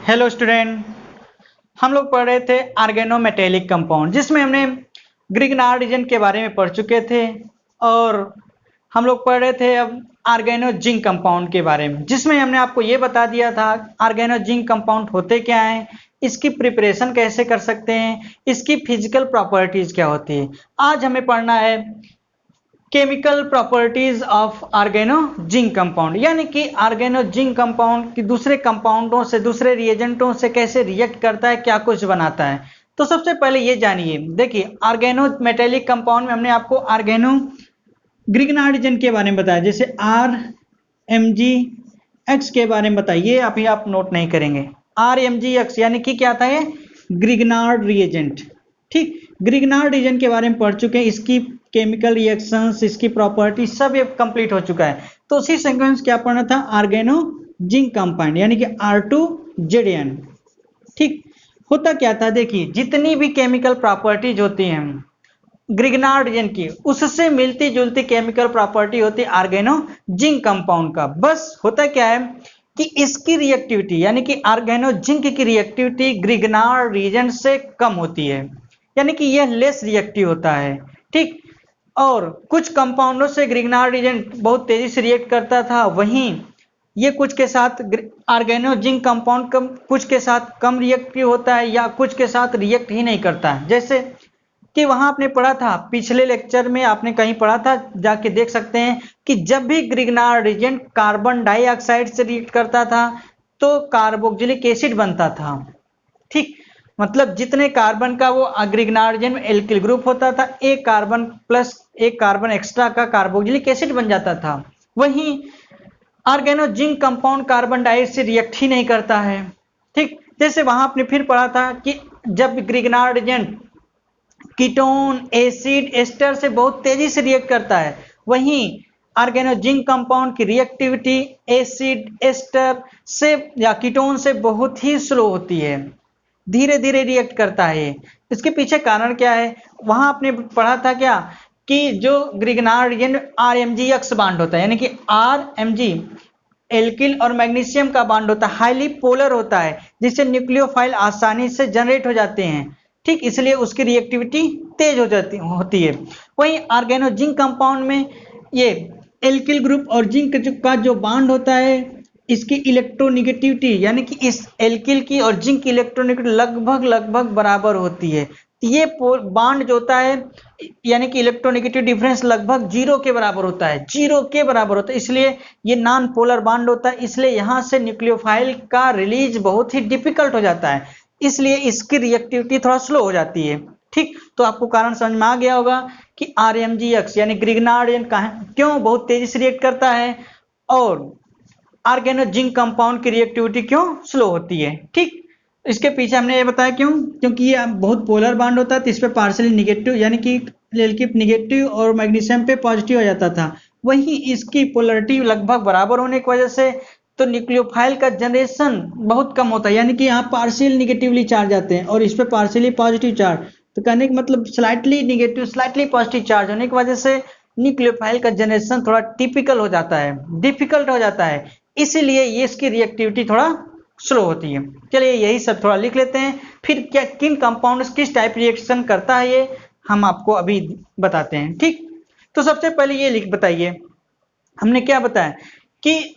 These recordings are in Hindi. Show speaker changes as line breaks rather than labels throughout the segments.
हेलो स्टूडेंट, हम लोग पढ़ रहे थे ऑर्गेनोमेटेलिक कंपाउंड, जिसमें हमने ग्रिग्नार्ड रीजन के बारे में पढ़ चुके थे। और हम लोग पढ़ रहे थे अब ऑर्गेनो जिंक कंपाउंड के बारे में, जिसमें हमने आपको ये बता दिया था ऑर्गेनो जिंक कंपाउंड होते क्या हैं, इसकी प्रिपरेशन कैसे कर सकते हैं, इसकी फिजिकल प्रॉपर्टीज क्या होती है। आज हमें पढ़ना है chemical properties of organo zinc compound, यानी कि ऑर्गेनो जिंक कंपाउंड की दूसरे कंपाउंडों से, दूसरे रिएजेंटों से कैसे रिएक्ट करता है, क्या कुछ बनाता है। तो सबसे पहले ये जानिए, देखिए ऑर्गेनो मेटेलिक कंपाउंड में हमने आपको ऑर्गेनो ग्रिग्नार्ड रीजन के बारे में बताया, जैसे RMgX के बारे में बताइए। अभी आप नोट नहीं करेंगे। RMgX यानी कि क्या था, ये ग्रिग्नार्ड रिएजेंट। ठीक, ग्रिग्नार्ड रीजन के बारे में पढ़ चुके हैं, इसकी केमिकल रिएक्शंस, इसकी प्रॉपर्टी सब ये कंप्लीट हो चुका है। तो उसी सीक्वेंस क्या पढ़ना था, ऑर्गेनो जिंक कंपाउंड यानी कि R2ZN। ठीक, होता क्या था, देखिए जितनी भी केमिकल प्रॉपर्टीज होती हैं ग्रिग्नार्ड रीजन की, उससे मिलती जुलती केमिकल प्रॉपर्टी होती है ऑर्गेनो जिंक कंपाउंड का। बस होता क्या है कि इसकी रिएक्टिविटी यानी कि ऑर्गेनो जिंक की रिएक्टिविटी ग्रिग्नार्ड रीजन से कम होती है, यानी कि यह लेस रिएक्टिव होता है। ठीक, और कुछ कंपाउंडों से ग्रिग्नार्ड रीजन बहुत तेजी से रिएक्ट करता था, वहीं ये कुछ के साथ ऑर्गेनो जिंक कंपाउंड कम, कुछ के साथ कम रिएक्टिव होता है या कुछ के साथ रिएक्ट ही नहीं करता है। जैसे कि वहां आपने पढ़ा था, पिछले लेक्चर में आपने कहीं पढ़ा था, जाके देख सकते हैं कि जब भी ग्रिग्नार्ड रीजन कार्बन डाइऑक्साइड से रिएक्ट करता था तो कार्बोक्सिलिक एसिड बनता था। ठीक, मतलब जितने कार्बन का वो ग्रिग्नार्ड रीजन में एल्किल ग्रुप होता था, एक कार्बन प्लस एक कार्बन एक्स्ट्रा का कार्बोक्सिलिक एसिड बन जाता था। वहीं organo zinc compound carbon dioxide से रिएक्ट ही नहीं करता है। ठीक, जैसे वहां आपने फिर पढ़ा था कि जब Grignard reagent ketone, acid, ester से बहुत तेजी से रिएक्ट करता है, वहीं ऑर्गेनो जिंक कंपाउंड की रिएक्टिविटी एसिड, एस्टर से या कीटोन से बहुत ही स्लो होती है, धीरे धीरे रिएक्ट करता है। इसके पीछे कारण क्या है, वहां आपने पढ़ा था क्या कि जो ग्रिग्नार्ड रीजन में RMgX बांड होता है, यानी कि RMg एल्किल और मैग्नीशियम का बांड होता है, हाईली पोलर होता है, जिससे न्यूक्लियोफाइल आसानी से जनरेट हो जाते हैं। ठीक, इसलिए उसकी रिएक्टिविटी तेज हो जाती होती है। वहीं ऑर्गेनो जिंक कंपाउंड में ये एल्किल ग्रुप और जिंक का जो बांड होता है, इसकी इलेक्ट्रोनिगेटिविटी यानी कि इस एल्किल की और जिंक की इलेक्ट्रोनिगेटिविटी लगभग लगभग बराबर होती है। ये बांड जो होता है यानी कि इलेक्ट्रोनेगेटिव डिफरेंस लगभग जीरो के बराबर होता है, जीरो के बराबर होता है, इसलिए ये नॉन पोलर बांड होता है। इसलिए यहां से न्यूक्लियोफाइल का रिलीज बहुत ही डिफिकल्ट हो जाता है, इसलिए इसकी रिएक्टिविटी थोड़ा स्लो हो जाती है। ठीक, तो आपको कारण समझ में आ गया होगा कि RMgX यानी ग्रिग्नार्ड क्यों बहुत तेजी से रिएक्ट करता है और ऑर्गेनो जिंक कंपाउंड की रिएक्टिविटी क्यों स्लो होती है। ठीक, इसके पीछे हमने ये बताया क्यों, क्योंकि ये बहुत पोलर बांड होता है, तो इस पे पार्शियली निगेटिव यानी कि एल्किल निगेटिव और मैग्नीशियम पे पॉजिटिव हो जाता था। वहीं इसकी पोलरिटी लगभग बराबर होने की वजह से तो न्यूक्लियोफाइल का जनरेशन बहुत कम होता है, यानी कि यहाँ पार्शियल निगेटिवली चार्ज आते हैं और इस पे पार्शियली पॉजिटिव चार्ज। तो कहने का मतलब slightly negative slightly positive charge होने की वजह से न्यूक्लियोफाइल का जनरेशन थोड़ा टिपिकल हो जाता है, डिफिकल्ट हो जाता है, इसीलिए ये इसकी रिएक्टिविटी थोड़ा स्लो होती है। चलिए यही सब थोड़ा लिख लेते हैं, फिर क्या किन कंपाउंड्स किस टाइप रिएक्शन करता है ये हम आपको अभी बताते हैं। ठीक, तो सबसे पहले ये लिख बताइए, हमने क्या बताया कि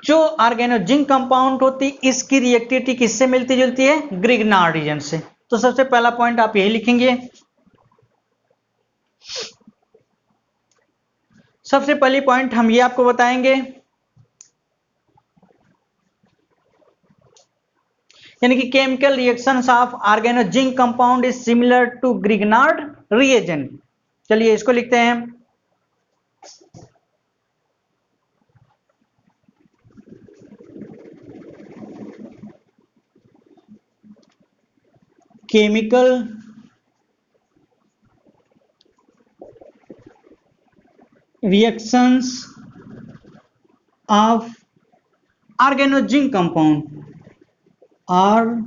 जो ऑर्गेनो जिंक कंपाउंड होती है इसकी रिएक्टिविटी किससे मिलती जुलती है, ग्रिग्नार्ड रीजन से। तो सबसे पहला पॉइंट आप यही लिखेंगे। सबसे पहली पॉइंट हम ये आपको बताएंगे, यानी कि chemical reactions of organo zinc compound is similar to Grignard reagent. चलिए इसको लिखते हैं, chemical reactions of organo zinc compound, organo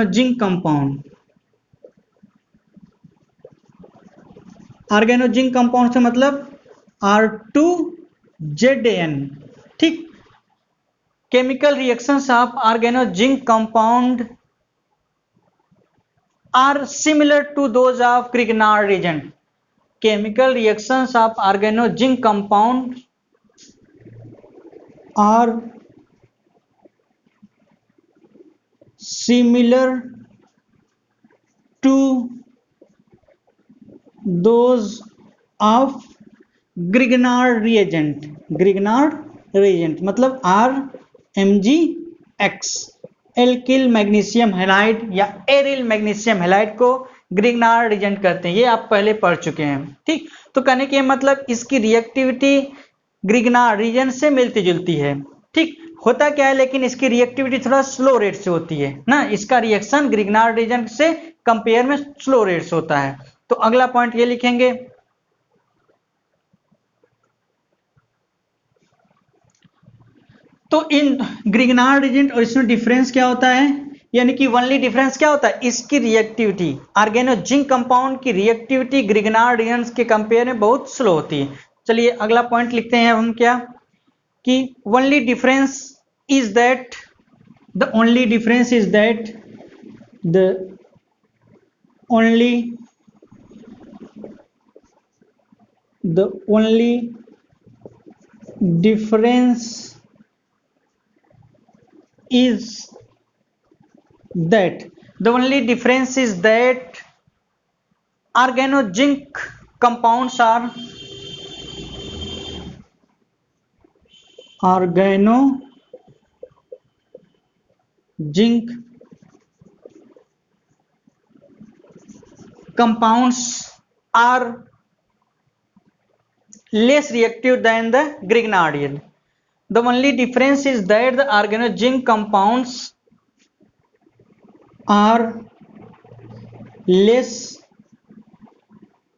zinc compound, organo zinc compound से मतलब R2 ZN, ठीक। Chemical reactions of organo zinc compound are similar to those of Grignard agent. chemical reactions of organozinc compound are similar to those of Grignard reagent। Grignard reagent मतलब RMgX, एल्किल मैग्नीशियम हैलाइड या एरिल मैग्नीशियम हैलाइड को ग्रिग्नार्ड रिएजेंट कहते हैं। ये आप पहले पढ़ चुके हैं, ठीक। तो कहने के मतलब इसकी रिएक्टिविटी ग्रिग्नार्ड रिएजेंट से मिलती जुलती है, ठीक। होता क्या है लेकिन इसकी रिएक्टिविटी थोड़ा स्लो रेट से होती है ना, इसका रिएक्शन ग्रिग्नार्ड रिएजेंट से कंपेयर में स्लो रेट से होता है। तो अगला पॉइंट ये लिखेंगे, तो इन ग्रिग्नार्ड रिएजेंट और इसमें डिफरेंस क्या होता है, यानी कि ओनली डिफरेंस क्या होता है, इसकी रिएक्टिविटी ऑर्गेनोजिंक कंपाउंड की रिएक्टिविटी ग्रिग्नार्ड रिएजेंट्स के कंपेयर में बहुत स्लो होती है। चलिए अगला पॉइंट लिखते हैं हम क्या, कि only difference is that the only difference is that the only difference is that the only difference is that organozinc compounds are organozinc compounds are less reactive than the Grignard reagent. The only difference is that the organozinc compounds are less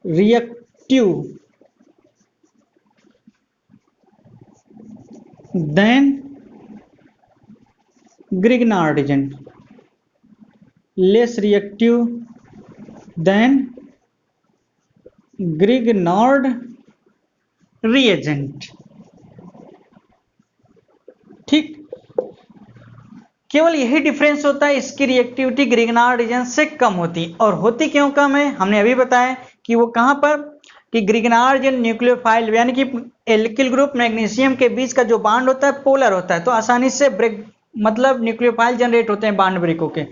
reactive than Grignard reagent, less reactive than Grignard reagent, ठीक। केवल यही डिफरेंस होता है, इसकी रिएक्टिविटी ग्रिग्नार्ड रिएजेंट से कम होती, और होती क्यों कम है हमने अभी बताया कि वो कहां पर, कि ग्रिग्नार्ड रिएजेंट न्यूक्लियोफाइल यानी कि एल्किल ग्रुप मैग्नीशियम के बीच का जो बॉन्ड होता है पोलर होता है, तो आसानी से ब्रेक मतलब न्यूक्लियोफाइल जनरेट होते हैं बॉन्ड ब्रेक होके।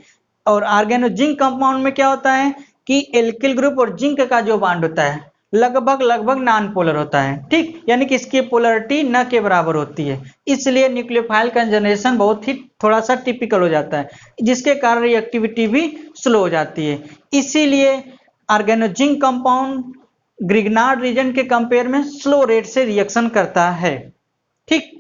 और ऑर्गेनोजिंक कंपाउंड में क्या होता है कि एल्किल ग्रुप और जिंक का जो बॉन्ड होता है लगभग नॉन पोलर होता है, ठीक। यानी कि इसकी पोलरिटी न के बराबर होती है, इसलिए न्यूक्लियोफाइल का जनरेशन बहुत ही थोड़ा सा टिपिकल हो जाता है, जिसके कारण रिएक्टिविटी भी स्लो हो जाती है। इसीलिए ऑर्गेनोजिंक कंपाउंड ग्रिग्नार्ड रीजन के कंपेयर में स्लो रेट से रिएक्शन करता है, ठीक।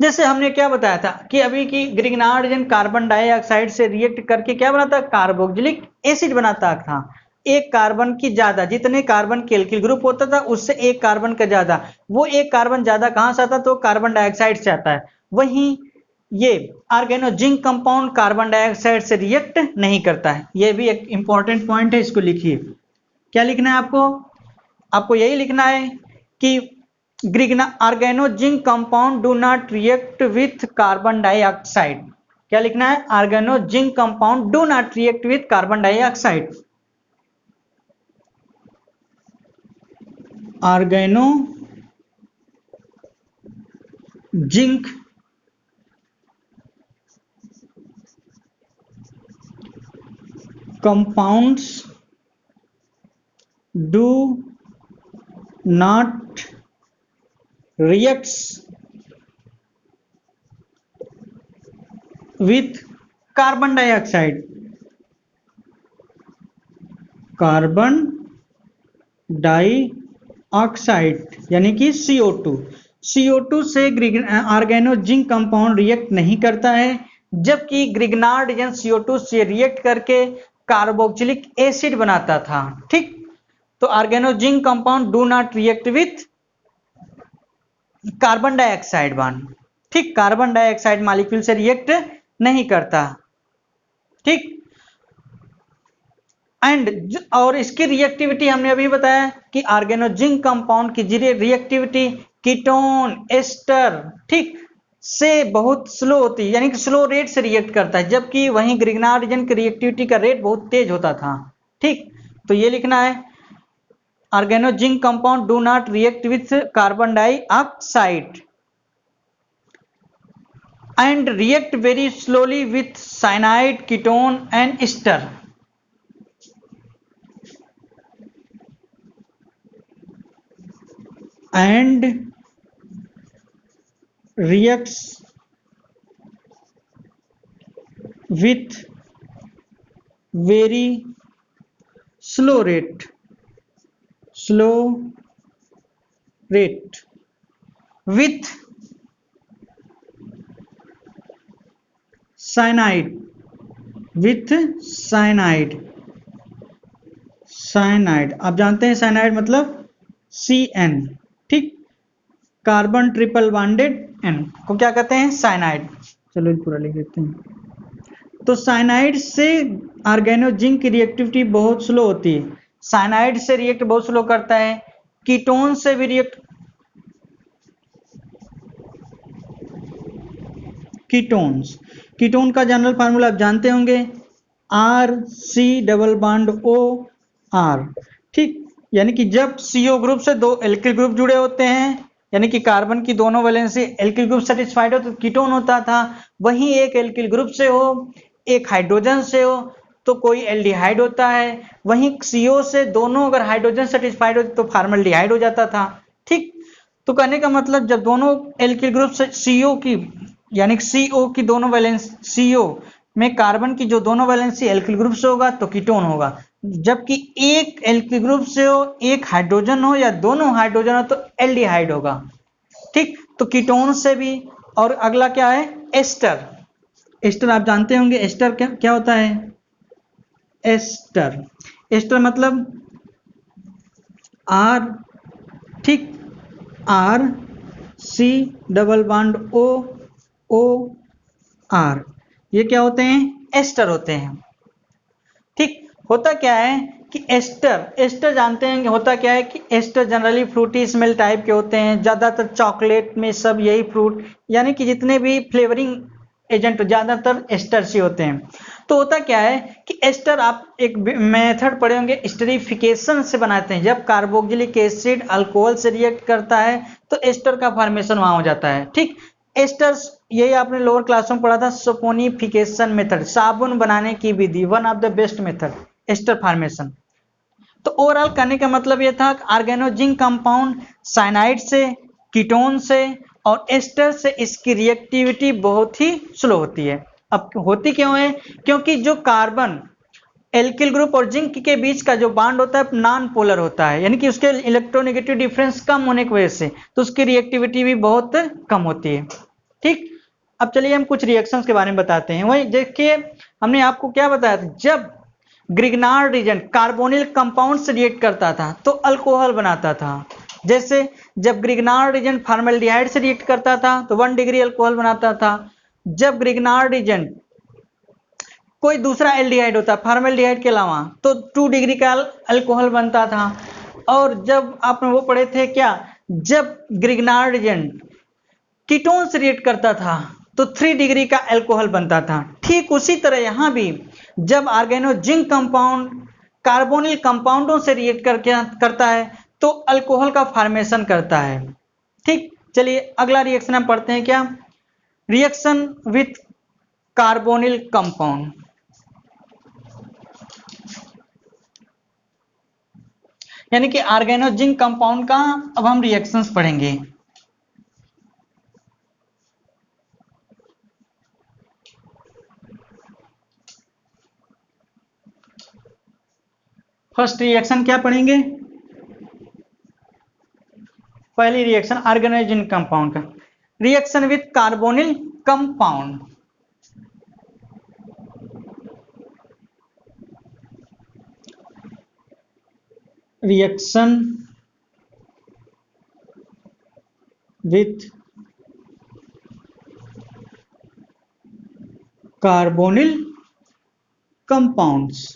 जैसे हमने क्या बताया था कि अभी की ग्रिग्नार्ड रीजन कार्बन डाइऑक्साइड से रिएक्ट करके क्या बनाता, कार्बोक्सिलिक एसिड बनाता था। एक कार्बन की ज्यादा, जितने कार्बन के एल्किल ग्रुप होता था उससे एक कार्बन का ज्यादा, वो एक कार्बन ज्यादा कहां से आता, तो कार्बन डाइऑक्साइड से आता है। वहीं ये ऑर्गेनोजिंक कंपाउंड कार्बन डाइऑक्साइड से रिएक्ट नहीं करता है। ये भी एक इंपॉर्टेंट पॉइंट है, इसको लिखिए। क्या लिखना है आपको, आपको यही लिखना है कि organozinc compound do not react with carbon dioxide. क्या लिखना है, organozinc compound do not react with carbon dioxide. Organozinc compounds do not reacts with carbon dioxide, carbon dioxide यानी कि CO2। CO2 से ऑर्गेनोजिंक कंपाउंड रिएक्ट नहीं करता है, जबकि ग्रिग्नार्ड रीजन CO2 से रिएक्ट करके कार्बोक्सिलिक एसिड बनाता था, ठीक। तो organozinc compound do not react with carbon dioxide bond, ठीक। कार्बन डाइऑक्साइड मॉलिक्यूल से रिएक्ट नहीं करता, ठीक। एंड और इसकी रिएक्टिविटी हमने अभी बताया कि ऑर्गेनोजिंक कंपाउंड की रिएक्टिविटी कीटोन एस्टर ठीक से बहुत स्लो होती है, यानी कि स्लो रेट से रिएक्ट करता है, जबकि वहीं ग्रिग्नार्ड रीजन की रिएक्टिविटी का रेट बहुत तेज होता था। ठीक, तो ये लिखना है organozinc compound do not react with carbon dioxide and react very slowly with cyanide, ketone and ester. And reacts with very slow rate with cyanide आप जानते हैं साइनाइड मतलब CN ठीक, कार्बन ट्रिपल बॉन्डेड N को क्या कहते हैं साइनाइड। चलो पूरा लिख देते हैं। तो साइनाइड से ऑर्गेनोजिंक की रिएक्टिविटी बहुत स्लो होती है, साइनाइड से रिएक्ट बहुत स्लो करता है, कीटोन से भी रिएक्ट, कीटोन का जनरल फार्मूला आप जानते होंगे RC डबल बॉन्ड OR ठीक, यानी कि जब CO ग्रुप से दो एल्किल ग्रुप जुड़े होते हैं, यानी कि कार्बन की दोनों वैलेंसी एल्किल ग्रुप सेटिस्फाइड हो तो कीटोन होता था, वहीं एक एल्किल ग्रुप से हो एक हाइड्रोजन से हो तो कोई एल्डिहाइड होता है, वहीं CO से दोनों अगर हाइड्रोजन सेटिस्फाइड हो तो फॉर्मल्डिहाइड हो जाता था। ठीक, तो कहने का मतलब जब दोनों एल्किल ग्रुप से CO की यानी CO की दोनों वैलेंस CO में कार्बन की जो दोनों वैलेंसी एल्किल ग्रुप से होगा तो कीटोन होगा, जबकि एक एल्किल ग्रुप से हो एक हाइड्रोजन हो या दोनों हाइड्रोजन हो तो एल्डिहाइड होगा। ठीक, तो कीटोन से भी। और अगला क्या है एस्टर, एस्टर आप जानते होंगे एस्टर क्या क्या होता है, एस्टर मतलब R ठीक, RC डबल बॉन्ड OR ये क्या होते हैं एस्टर होते हैं। ठीक, होता क्या है कि एस्टर जानते हैं कि होता क्या है कि ester generally fruity smell type के होते हैं, ज्यादातर चॉकलेट में सब यही फ्रूट यानी कि जितने भी फ्लेवरिंग एजेंट ज्यादातर एस्टर से होते हैं। तो होता क्या है कि एस्टर आप एक मेथड पढ़े होंगे स्टेरिफिकेशन से बनाते हैं, जब कार्बोक्सिलिक एसिड अल्कोहल से रिएक्ट करता है तो एस्टर का फॉर्मेशन वहां हो जाता है। ठीक, एस्टर्स यही आपने लोअर क्लास में पढ़ा था सपोनिफिकेशन मेथड, साबुन बनाने की विधि, one of the best method ester formation. तो ओवरऑल कहने का मतलब यह था ऑर्गेनोजिंक कंपाउंड साइनाइड से कीटोन से और एस्टर से इसकी रिएक्टिविटी बहुत ही स्लो होती है। अब होती क्यों है, क्योंकि जो कार्बन एल्किल ग्रुप और जिंक के बीच का जो बॉन्ड होता है नॉन पोलर होता है, यानी कि उसके इलेक्ट्रोनेगेटिव डिफरेंस कम होने की वजह से तो उसकी रिएक्टिविटी भी बहुत कम होती है। ठीक, अब चलिए हम कुछ रिएक्शंस के बारे में बताते हैं। वही देखिए हमने आपको क्या बताया था, जब ग्रिग्नार्ड रीजन कार्बोनिल कंपाउंड से रिएक्ट करता था तो अल्कोहल बनाता था, जैसे जब ग्रिग्नार्ड रीजन फॉर्मल्डिहाइड से रिएक्ट करता था तो 1 डिग्री अल्कोहल बनाता था, जब ग्रिग्नार्ड रीजन कोई दूसरा एल्डिहाइड होता फॉर्मल्डिहाइड के अलावा तो 2 डिग्री का अल्कोहल बनता था, और जब आपने वो पढ़े थे क्या, जब ग्रिग्नार्ड रीजन कीटोन से रिएक्ट करता था तो 3 डिग्री का अल्कोहल बनता था। ठीक उसी तरह यहां भी जब ऑर्गेनोजिंक कंपाउंड कार्बोनिल कंपाउंडों से रिएक्ट करता है तो अल्कोहल का फॉर्मेशन करता है। ठीक, चलिए अगला रिएक्शन हम पढ़ते हैं क्या, रिएक्शन विथ कार्बोनिल कंपाउंड, यानी कि ऑर्गेनोजिंक कंपाउंड का अब हम रिएक्शंस पढ़ेंगे। फर्स्ट रिएक्शन क्या पढ़ेंगे, पहली रिएक्शन ऑर्गेनोजिंक कंपाउंड का, reaction with carbonyl compound. Reaction with carbonyl compounds.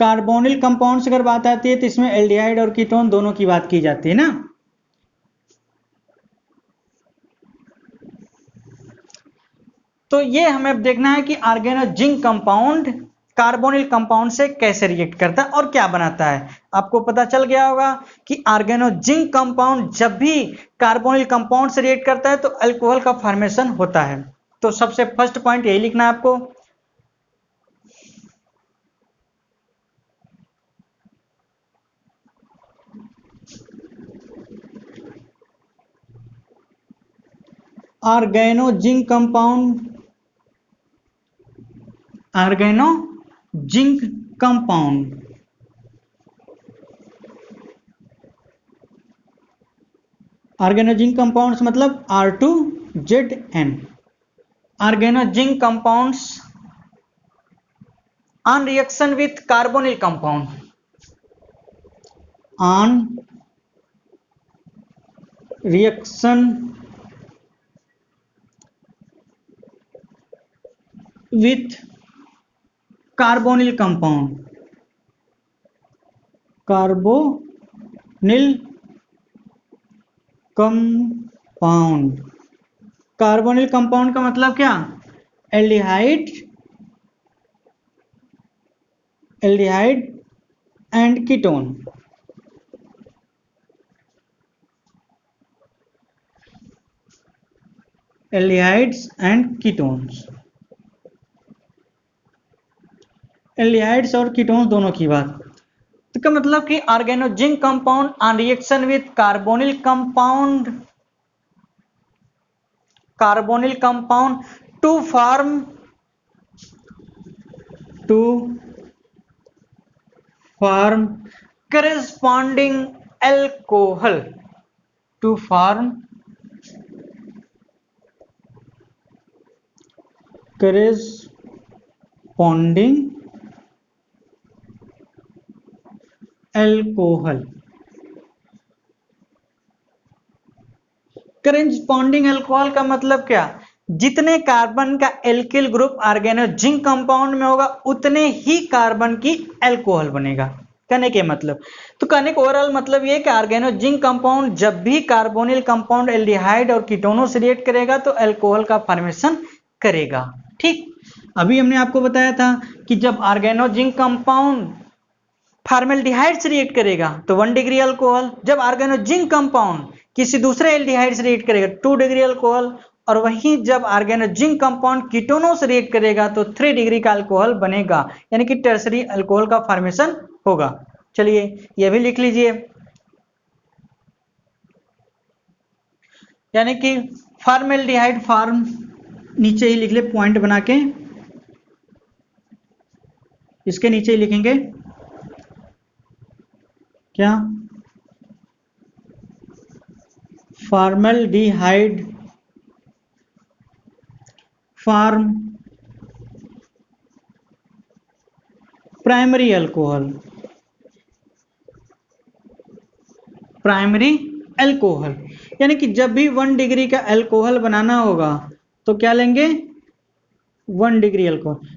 Carbonyl compound से अगर बात आती है तो इसमें एल्डिहाइड और कीटोन दोनों की बात की जाती है ना। तो ये हमें अब देखना है कि organo zinc compound carbonyl compound से कैसे रिएक्ट करता है और क्या बनाता है। आपको पता चल गया होगा कि ऑर्गेनो जिंक कंपाउंड जब भी कार्बोनिल कंपाउंड से रिएक्ट करता है तो अल्कोहल का फॉर्मेशन होता है। तो सबसे फर्स्ट पॉइंट यही लिखना है आपको। Organo zinc compound, organo zinc compound organo zinc compounds मतलब R2ZN। Organo zinc compounds on reaction with carbonyl compound, on reaction with carbonyl compound, carbonyl compound. Carbonyl compound का मतलब क्या? Aldehyde, aldehyde and ketone. Aldehydes and ketones, aldehydes और कीटोन्स दोनों की बात। तो क्या मतलब कि organo zinc compound on reaction with carbonyl compound, carbonyl compound to form corresponding alcohol, to form corresponding alcohol। Corresponding alcohol का मतलब क्या? जितने कार्बन का alkyl group organo zinc compound में होगा उतने ही कार्बन की अल्कोहल बनेगा। कहने के मतलब, तो कहने का ओवरऑल मतलब ये कि ऑर्गेनो जिंक कंपाउंड जब भी कार्बोनिल कंपाउंड एल्डिहाइड और कीटोनों से रिएक्ट करेगा तो अल्कोहल का फॉर्मेशन करेगा। ठीक, अभी हमने आपको बताया था कि जब ऑर्गेनो जिंक कंपाउंड फॉर्मेल्डिहाइड से रिएक्ट करेगा तो 1 डिग्री अल्कोहल, जब ऑर्गेनो जिंक कंपाउंड किसी दूसरे एल्डिहाइड से रिएक्ट करेगा 2 डिग्री अल्कोहल, और वहीं जब ऑर्गेनो जिंक कंपाउंड कीटोनों से रिएक्ट करेगा तो 3 डिग्री का अल्कोहल बनेगा, यानी कि टर्सरी अल्कोहल का फॉर्मेशन होगा। चलिए यह भी लिख लीजिए, यानी कि फॉर्मेल्डिहाइड फॉर्म नीचे ही लिख ले पॉइंट बना के, इसके नीचे ही लिखेंगे क्या? Formaldehyde form primary alcohol, primary alcohol, यानी कि जब भी 1 डिग्री का अल्कोहल बनाना होगा तो क्या लेंगे? 1 डिग्री अल्कोहल,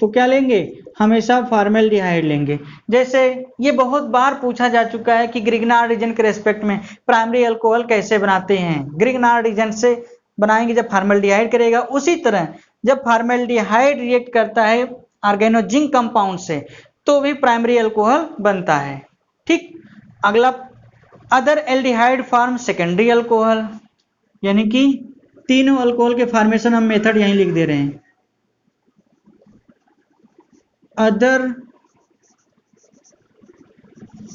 तो क्या लेंगे? हमेशा फॉर्मेल्डिहाइड लेंगे। जैसे ये बहुत बार पूछा जा चुका है कि ग्रिग्नार्ड रीजन के रेस्पेक्ट में प्राइमरी अल्कोहल कैसे बनाते हैं। ग्रिग्नार्ड रीजन से बनाएंगे जब फॉर्मेल्डिहाइड करेगा, उसी तरह जब फॉर्मेल्डिहाइड रिएक्ट करता है ऑर्गेनो जिंक कंपाउंड से तो भी प्राइमरी अल्कोहल बनता है। ठीक, अगला other aldehyde form secondary alcohol, यानी कि तीनों अल्कोहल के फॉर्मेशन हम मेथड यहीं लिख दे रहे हैं। Other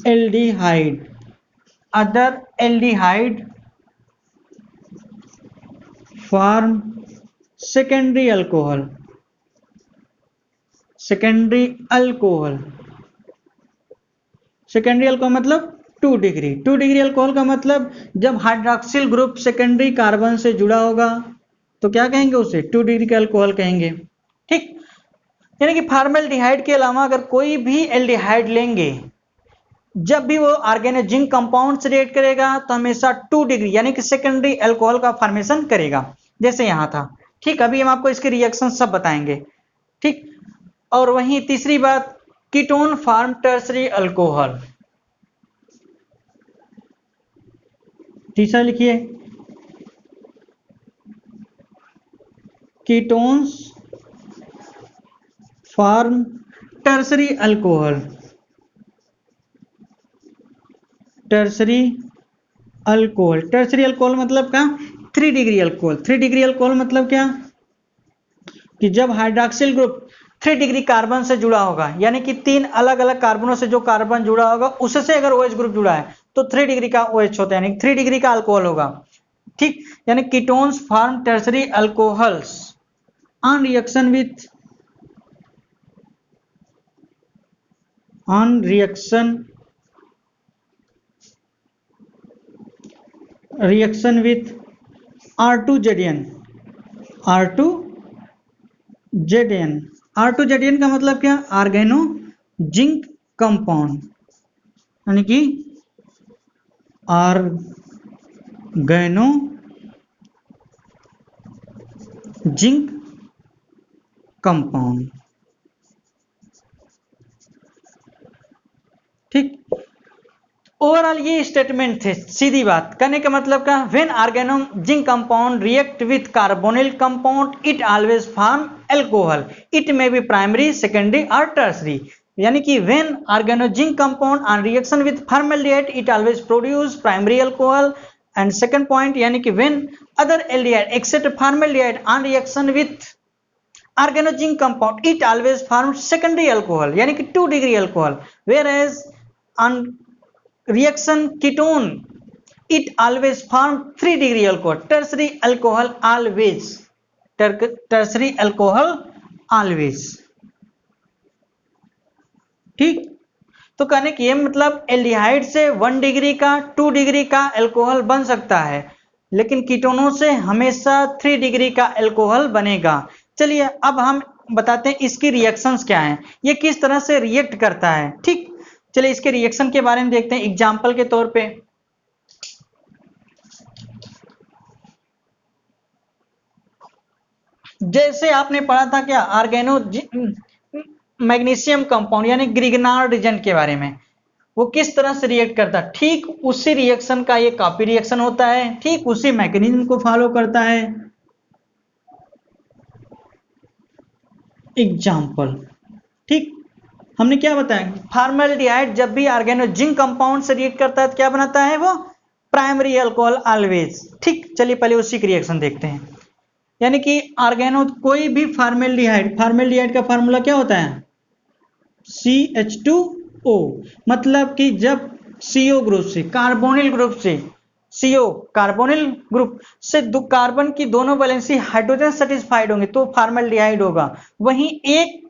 aldehyde, other aldehyde form secondary alcohol, secondary alcohol, secondary alcohol मतलब 2 डिग्री। 2 डिग्री अल्कोहल का मतलब जब हाइड्रॉक्सिल ग्रुप सेकेंडरी कार्बन से जुड़ा होगा तो क्या कहेंगे? उसे 2 डिग्री का अल्कोहल कहेंगे। ठीक, यानी कि फॉर्मेल्डिहाइड के अलावा अगर कोई भी एल्डिहाइड लेंगे, जब भी वो ऑर्गेनो जिंक कंपाउंड से रिएक्ट करेगा तो हमेशा 2 डिग्री यानी कि सेकेंडरी अल्कोहल का फॉर्मेशन करेगा, जैसे यहां था। ठीक, अभी हम आपको इसके रिएक्शन सब बताएंगे। ठीक, और वहीं तीसरी बात कीटोन फॉर्म टर्सरी अल्कोहल। तीसरा लिखिए, ketones form tertiary alcohol. Tertiary alcohol, tertiary alcohol मतलब क्या? 3 डिग्री अल्कोहल। 3 डिग्री अल्कोहल मतलब क्या? कि जब हाइड्रॉक्सिल ग्रुप 3 डिग्री कार्बन से जुड़ा होगा, यानी कि 3 अलग अलग कार्बनों से जो कार्बन जुड़ा होगा उससे अगर OH ग्रुप जुड़ा है तो 3 डिग्री का OH होता है, यानी 3 डिग्री का अल्कोहल होगा। ठीक, यानी ketones form tertiary alcohols on reaction with reaction with R2ZN। R2ZN का मतलब क्या? ऑर्गेनो जिंक कंपाउंड, यानी कि ऑर्गेनो जिंक कंपाउंड। ठीक, ओवरऑल ये स्टेटमेंट थे। सीधी बात कहने का मतलब क्या? When organo zinc compound react with carbonyl compound it always form alcohol, it may be primary, secondary और टर्सरी। यानी कि when organo zinc compound on reaction with formaldehyde it always produce primary alcohol. And second point, यानी कि when other aldehyde except formaldehyde on reaction with organo zinc compound it always form secondary alcohol, यानी कि 2 degree alcohol. Whereas on reaction ketone it always form 3 degree alcohol, tertiary alcohol always, tertiary alcohol always। ठीक, तो कहने की ये मतलब एल्डिहाइड से 1 डिग्री का 2 डिग्री का अल्कोहल बन सकता है, लेकिन कीटोनों से हमेशा 3 डिग्री का अल्कोहल बनेगा। चलिए अब हम बताते हैं इसकी रिएक्शंस क्या हैं, ये किस तरह से रिएक्ट करता है। ठीक, चलिए इसके रिएक्शन के बारे में देखते हैं एग्जाम्पल के तौर पे। जैसे आपने पढ़ा था क्या, ऑर्गेनो मैग्नीशियम कंपाउंड यानी ग्रिगनार्ड एजेंट के बारे में, वो किस तरह से रिएक्ट करता है। ठीक उसी रिएक्शन का ये कॉपी रिएक्शन होता है, ठीक उसी मैकेनिज्म को फॉलो करता है। एग्जाम्पल, ठीक हमने क्या बताया, फॉर्मल्डिहाइड जब भी ऑर्गेनो जिंक कंपाउंड से रिएक्ट करता है तो क्या बनाता है वो? Primary alcohol always. ठीक, चलिए पहले उसी की रिएक्शन देखते हैं। यानी कि ऑर्गेनो कोई भी फॉर्मल्डिहाइड का फार्मूला क्या होता है? CH2O। मतलब कि जब CO ग्रुप से, कार्बोनिल ग्रुप से, CO कार्बोनिल ग्रुप से दो कार्बन की दोनों वैलेंसी हाइड्रोजन सेटिस्फाइड होंगे तो फॉर्मल्डिहाइड होगा। वहीं एक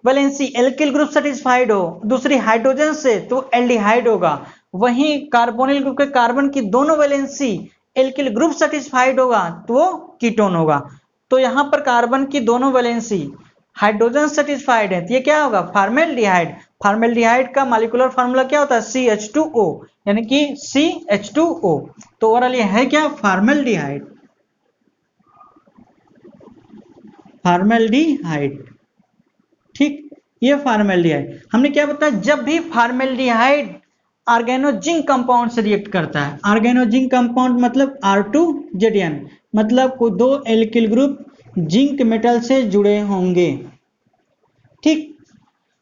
वैलेंसी एल्किल ग्रुप सेटिस्फाइड हो दूसरी हाइड्रोजन से तो एल्डिहाइड होगा। वहीं कार्बोनिल ग्रुप के कार्बन की दोनों वैलेंसी एल्किल ग्रुप सेटिस्फाइड होगा तो वो कीटोन होगा। तो यहां पर कार्बन की दोनों वैलेंसी हाइड्रोजन सेटिस्फाइड है तो ये क्या होगा? फॉर्मल्डिहाइड। फॉर्मल्डिहाइड का मॉलिक्यूलर फार्मूला क्या होता है? CH2O, यानी कि CH2O। तो ओवरऑल ये है क्या? फॉर्मल्डिहाइड। ठीक, ये फॉर्मल्डिहाइड। हमने क्या बताया, जब भी फॉर्मल्डिहाइड ऑर्गेनो जिंक कंपाउंड से रिएक्ट करता है, ऑर्गेनो जिंक कंपाउंड मतलब R2ZN, मतलब को दो एल्किल ग्रुप जिंक मेटल से जुड़े होंगे। ठीक,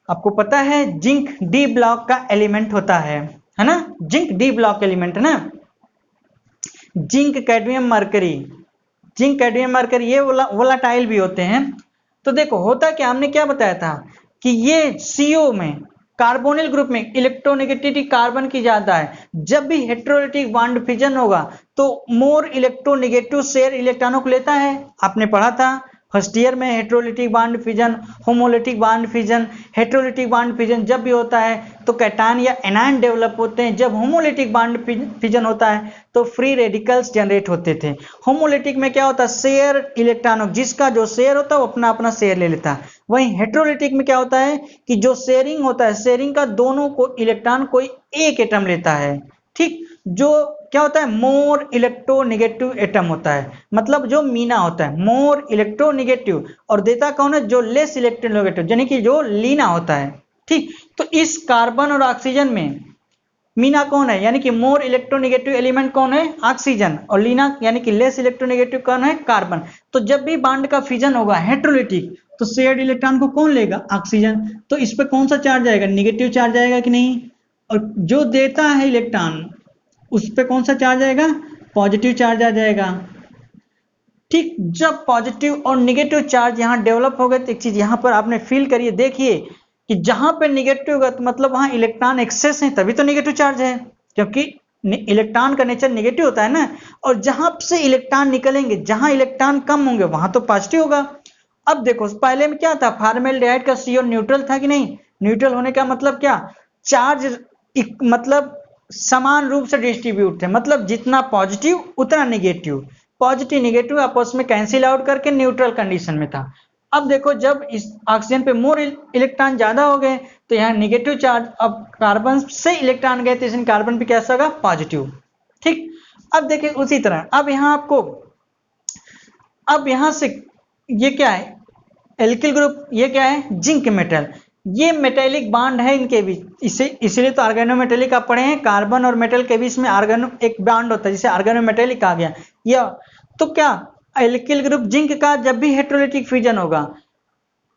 आपको पता है जिंक डी ब्लॉक का एलिमेंट होता है ना? जिंक डी ब्लॉक एलिमेंट है ना? Zinc cadmium mercury, zinc cadmium mercury ये वोलाटाइल भी होते हैं। तो देखो होता क्या, हमने क्या बताया था कि ये CO में कार्बोनिल ग्रुप में इलेक्ट्रोनेगेटिविटी कार्बन की ज्यादा है। जब भी हेटेरोलिटिक बॉन्ड फिजन होगा तो मोर इलेक्ट्रोनेगेटिव शेयर इलेक्ट्रॉनों को लेता है। आपने पढ़ा था फर्स्ट ईयर में heterolytic bond fission, homolytic bond fission. Heterolytic bond fission जब भी होता है तो कैटायन या एनायन डेवलप होते हैं। जब होमोलिटिक बॉन्ड फिजन होता है तो फ्री रेडिकल्स जनरेट होते थे। होमोलिटिक में क्या होता है? शेयर इलेक्ट्रॉनों, जिसका जो शेयर होता है वो अपना अपना शेयर ले लेता है। वहीं हेटेरोलिटिक में क्या होता है कि जो शेयरिंग होता है, शेयरिंग का दोनों को इलेक्ट्रॉन कोई एक एटम लेता है। ठीक, जो क्या होता है? मोर इलेक्ट्रोनेगेटिव एटम होता है, मतलब जो मीना होता है मोर इलेक्ट्रोनेगेटिव, और देता कौन है? जो लेस इलेक्ट्रोनेगेटिव, यानी कि जो लीना होता है। ठीक, तो इस कार्बन और ऑक्सीजन में मीना कौन है, यानी कि मोर इलेक्ट्रोनेगेटिव एलिमेंट कौन है, ऑक्सीजन, और लीना यानी कि लेस इलेक्ट्रोनेगेटिव कौन है, कार्बन। तो जब भी बॉन्ड का फिजन होगा हेटेरोलिटिक, तो शेयर्ड इलेक्ट्रॉन को कौन लेगा, ऑक्सीजन। तो इस पे कौन सा चार्ज आएगा, निगेटिव चार्ज आएगा कि नहीं, और जो देता है इलेक्ट्रॉन उस पे कौन सा चार्ज आएगा, पॉजिटिव चार्ज आ जाएगा। ठीक, जब पॉजिटिव और निगेटिव चार्ज यहाँ डेवलप हो गए तो एक चीज यहाँ पर आपने फील करिए, देखिए कि जहां पे निगेटिव होगा तो मतलब वहां इलेक्ट्रॉन एक्सेस है, तभी तो निगेटिव चार्ज है, क्योंकि इलेक्ट्रॉन का नेचर निगेटिव होता है ना। और जहां से इलेक्ट्रॉन निकलेंगे, जहां इलेक्ट्रॉन कम होंगे वहां तो पॉजिटिव होगा। अब देखो पहले में क्या था, फॉर्मेल्डिहाइड का CO न्यूट्रल था कि नहीं, न्यूट्रल होने का मतलब क्या, चार्ज मतलब समान रूप से डिस्ट्रीब्यूट थे, मतलब जितना पॉजिटिव उतना निगेटिव, पॉजिटिव निगेटिव आपस में कैंसिल आउट करके न्यूट्रल कंडीशन में था। अब देखो जब इस ऑक्सीजन पे मोर इलेक्ट्रॉन ज्यादा हो गए तो यहाँ निगेटिव चार्ज, अब कार्बन से इलेक्ट्रॉन गए तो इसमें कार्बन पे कैसा होगा, पॉजिटिव। ठीक, अब देखिए उसी तरह अब यहाँ आपको, अब यहाँ से ये क्या है, एल्किल ग्रुप, ये क्या है, जिंक मेटल, ये मेटेलिक बॉन्ड है इनके बीच, इसे इसलिए तो ऑर्गेनोमेटेलिक आप पढ़े हैं, कार्बन और मेटल के बीच में ऑर्गेनो एक बॉन्ड होता है जिसे ऑर्गेनोमेटेलिक आ गया। या तो क्या, एल्किल ग्रुप जिंक का जब भी हेटेरोलिटिक फ्यूजन होगा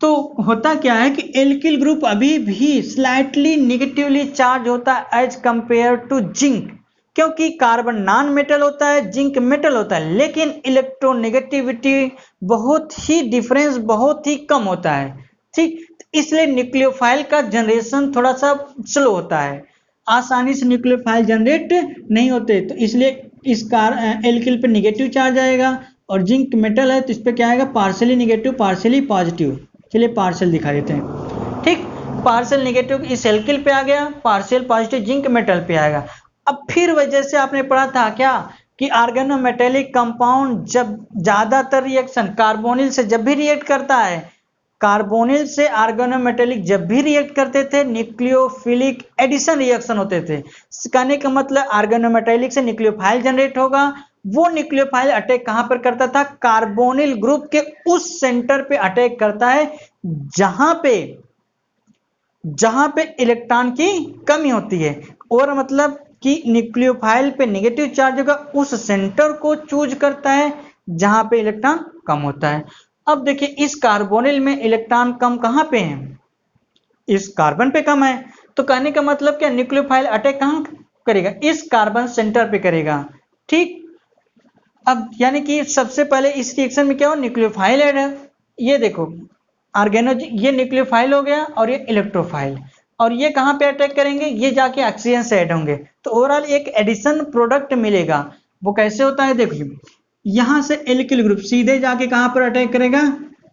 तो होता क्या है कि एल्किल ग्रुप अभी भी स्लाइटली निगेटिवली चार्ज होता है एज कंपेयर टू जिंक, क्योंकि कार्बन नॉन मेटल होता है, जिंक मेटल होता है, लेकिन इलेक्ट्रोनेगेटिविटी बहुत ही डिफरेंस बहुत ही कम होता है। ठीक, इसलिए न्यूक्लियोफाइल का जनरेशन थोड़ा सा स्लो होता है, आसानी से न्यूक्लियोफाइल जनरेट नहीं होते, तो इसलिए इस एल्किल पे निगेटिव चार्ज आएगा, और जिंक मेटल है तो इस पे क्या आएगा, पार्शियली निगेटिव पार्शियली पॉजिटिव। चलिए पार्शियल दिखा देते हैं। ठीक, पार्शियल निगेटिव इस एल्किल पे आ गया, पार्शियल पॉजिटिव जिंक मेटल पे आएगा। अब फिर वजह से आपने पढ़ा था क्या कि ऑर्गेनोमेटेलिक कंपाउंड जब ज्यादातर रिएक्शन कार्बोनिल से जब भी रिएक्ट करता है, कार्बोनिल से ऑर्गेनोमेटेलिक जब भी रिएक्ट करते थे न्यूक्लियोफिलिक एडिशन रिएक्शन होते थे। कहने का मतलब ऑर्गेनोमेटेलिक से न्यूक्लियोफाइल जनरेट होगा, वो न्यूक्लियोफाइल अटैक कहां पर करता था, कार्बोनिल ग्रुप के उस सेंटर पे अटैक करता है जहां पे इलेक्ट्रॉन की कमी होती है, और मतलब कि न्यूक्लियोफाइल पे निगेटिव चार्ज होगा उस सेंटर को चूज करता है जहां पे इलेक्ट्रॉन कम होता है। अब देखिए इस कार्बोनिल में इलेक्ट्रॉन कम कहां पे है, इस कार्बन पे कम है, तो कहने का मतलब क्या, न्यूक्लियोफाइल अटैक कहां करेगा, इस कार्बन सेंटर पे करेगा। ठीक, अब यानी कि सबसे पहले इस रिएक्शन में क्या हो, न्यूक्लियोफाइल ऐड है, ये देखो ऑर्गेनो, ये न्यूक्लियोफाइल हो गया और ये इलेक्ट्रोफाइल, और ये कहां पे अटैक करेंगे, ये जाके ऑक्सीजन से ऐड होंगे, तो ओवरऑल एक एडिशन प्रोडक्ट मिलेगा। वो कैसे होता है, देखिए यहां से एल्किल ग्रुप सीधे जाके कहां पर अटैक करेगा,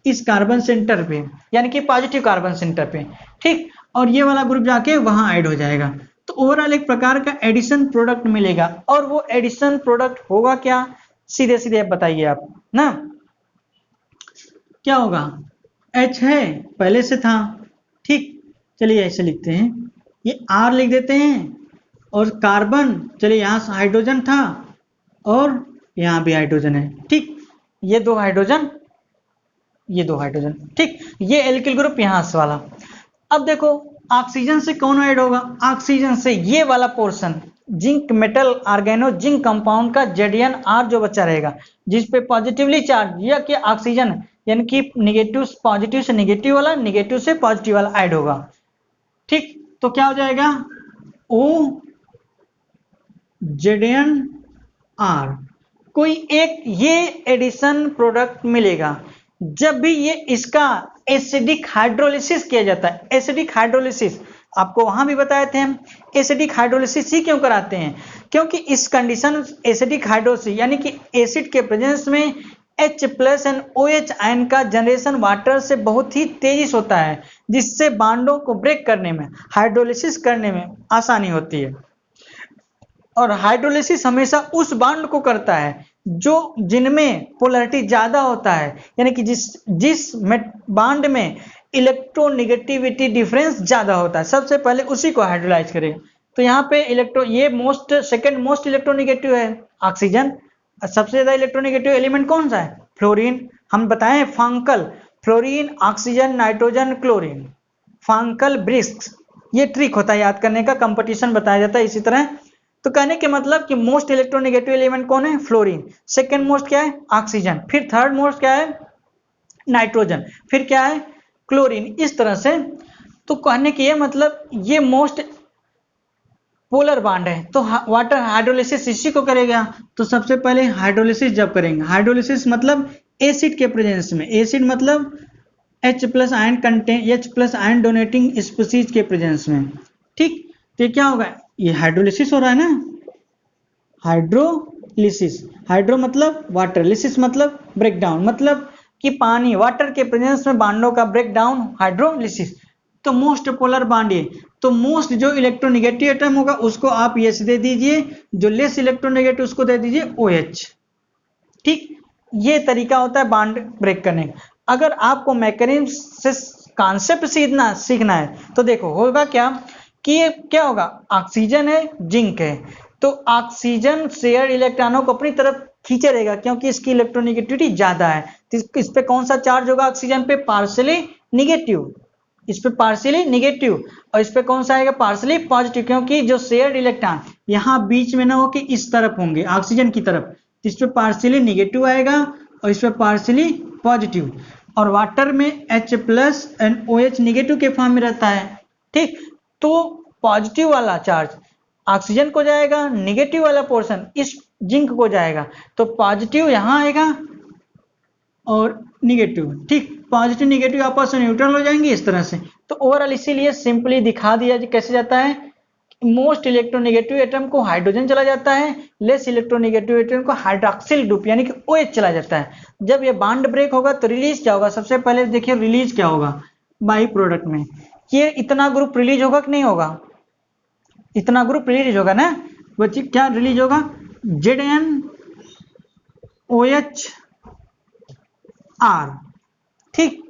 इस कार्बन सेंटर पे, यानी कि पॉजिटिव कार्बन सेंटर पे। ठीक, और ये वाला ग्रुप जाके वहां ऐड हो जाएगा, तो ओवरऑल एक प्रकार का एडिशन प्रोडक्ट मिलेगा। और वो एडिशन प्रोडक्ट होगा क्या, सीधे सीधे बताइए आप ना, क्या होगा, H है पहले से था। ठीक, चलिए ऐसे लिखते हैं, ये R लिख देते हैं, और कार्बन, चलिए यहां हाइड्रोजन था और यहां भी हाइड्रोजन है। ठीक, ये दो हाइड्रोजन, ये दो हाइड्रोजन। ठीक, ये एल्किल ग्रुप यहां से वाला। अब देखो ऑक्सीजन से कौन ऐड होगा, ऑक्सीजन से ये वाला portion zinc metal organo zinc compound का ZnR जो बचा रहेगा, जिस पे पॉजिटिवली चार्ज या कि ऑक्सीजन, यानी कि निगेटिव पॉजिटिव से निगेटिव वाला, निगेटिव से पॉजिटिव वाला ऐड होगा। ठीक, तो क्या हो जाएगा, O ZnR, कोई एक ये एडिशन प्रोडक्ट मिलेगा जब भी ये इसका एसिडिक हाइड्रोलिसिस किया जाता है। एसिडिक हाइड्रोलिसिस आपको वहां भी बताए थे हम, एसिडिक हाइड्रोलिसिस ही क्यों कराते हैं, क्योंकि इस कंडीशन एसिडिक हाइड्रोलिसिस यानी कि एसिड के प्रेजेंस में H+ एंड OH आयन का जनरेशन वाटर से बहुत ही तेजी से होता है, जिससे बांडों को ब्रेक करने में, हाइड्रोलिसिस करने में आसानी होती है। और हाइड्रोलिसिस हमेशा उस बांड को करता है जो जिनमें पोलैरिटी ज्यादा होता है, यानी कि जिस बांड में इलेक्ट्रोनेगेटिविटी डिफरेंस ज्यादा होता है, सबसे पहले उसी को हाइड्रोलाइज करें। तो यहाँ पे ये सेकंड मोस्ट इलेक्ट्रोनेगेटिव है ऑक्सीजन। सबसे ज्यादा इलेक्ट्रोनेगेटिव एलिमेंट कौन सा है, फ्लोरीन। हम बताएं फंकल, फ्लोरीन, ऑक्सीजन, नाइट्रोजन, क्लोरीन। फांकल ब्रिस्क, ये ट्रिक होता है याद करने का, कंपटीशन बताया जाता है इसी तरह। तो कहने के मतलब कि मोस्ट इलेक्ट्रोनेगेटिव एलिमेंट कौन है, फ्लोरीन, सेकंड मोस्ट क्या है, ऑक्सीजन, फिर थर्ड मोस्ट क्या है, नाइट्रोजन, फिर क्या है, क्लोरीन, इस तरह से। तो कहने के ये मतलब ये मोस्ट पोलर बॉन्ड है। तो वाटर हाइड्रोलिसिस इसी को करेगा। तो सबसे पहले हाइड्रोलिसिस जब करेंगे, हाइड्रोलिसिस मतलब एसिड के प्रेजेंस में, एसिड मतलब H plus ion contain, H plus ion donating species के प्रेजेंस में, ठीक। तो क्या होगा, ये हाइड्रोलिसिस हो रहा है ना, हाइड्रोलिसिस, हाइड्रो मतलब वाटर, लिसिस मतलब ब्रेकडाउन, मतलब कि पानी वाटर के प्रेजेंस में बांडों का ब्रेकडाउन, हाइड्रोलिसिस। तो मोस्ट पोलर बांड ये, तो मोस्ट जो इलेक्ट्रोनेगेटिव एटम होगा उसको आप एस दे दीजिए, जो लेस इलेक्ट्रोनेगेटिव उसको दे दीजिए OH, ठीक। ये तरीका होता है बांड ब्रेक करने का। अगर आपको मैकेनिज्म से कॉन्सेप्ट सीखना है तो देखो होगा क्या कि ये क्या होगा, ऑक्सीजन है, जिंक है, तो ऑक्सीजन शेयर इलेक्ट्रॉनों को अपनी तरफ खींचे रहेगा क्योंकि इसकी इलेक्ट्रोनेगेटिविटी ज्यादा है। तो इस पे कौन सा चार्ज होगा ऑक्सीजन पे, पार्शियली निगेटिव, इस पे पार्शियली निगेटिव, और इस पे कौन सा आएगा, पार्शियली पॉजिटिव, क्योंकि जो शेयर्ड इलेक्ट्रॉन यहाँ बीच में ना हो कि इस तरफ होंगे ऑक्सीजन की तरफ, तो इस पे पार्शियली निगेटिव आएगा और इस पे पार्शियली पॉजिटिव। और वाटर में H plus and OH negative के फॉर्म में रहता है, ठीक। तो पॉजिटिव वाला चार्ज ऑक्सीजन को जाएगा, निगेटिव वाला पोर्शन इस जिंक को जाएगा, तो पॉजिटिव यहाँ आएगा और निगेटिव, ठीक, पॉजिटिव निगेटिव आपस में न्यूट्रल हो जाएंगे इस तरह से। तो ओवरऑल इसीलिए सिंपली दिखा दिया जी कैसे जाता है, मोस्ट इलेक्ट्रोनेगेटिव एटम को हाइड्रोजन चला जाता है, लेस इलेक्ट्रोनेगेटिव एटम को हाइड्रोक्सिल ग्रुप यानी कि OH चला जाता है। जब ये बॉन्ड ब्रेक होगा तो रिलीज क्या होगा, सबसे पहले देखिए रिलीज क्या होगा बाई प्रोडक्ट में, ये इतना ग्रुप रिलीज होगा कि नहीं होगा, इतना ग्रुप रिलीज होगा ना बच्चे, क्या रिलीज होगा, ZnOH R, ठीक।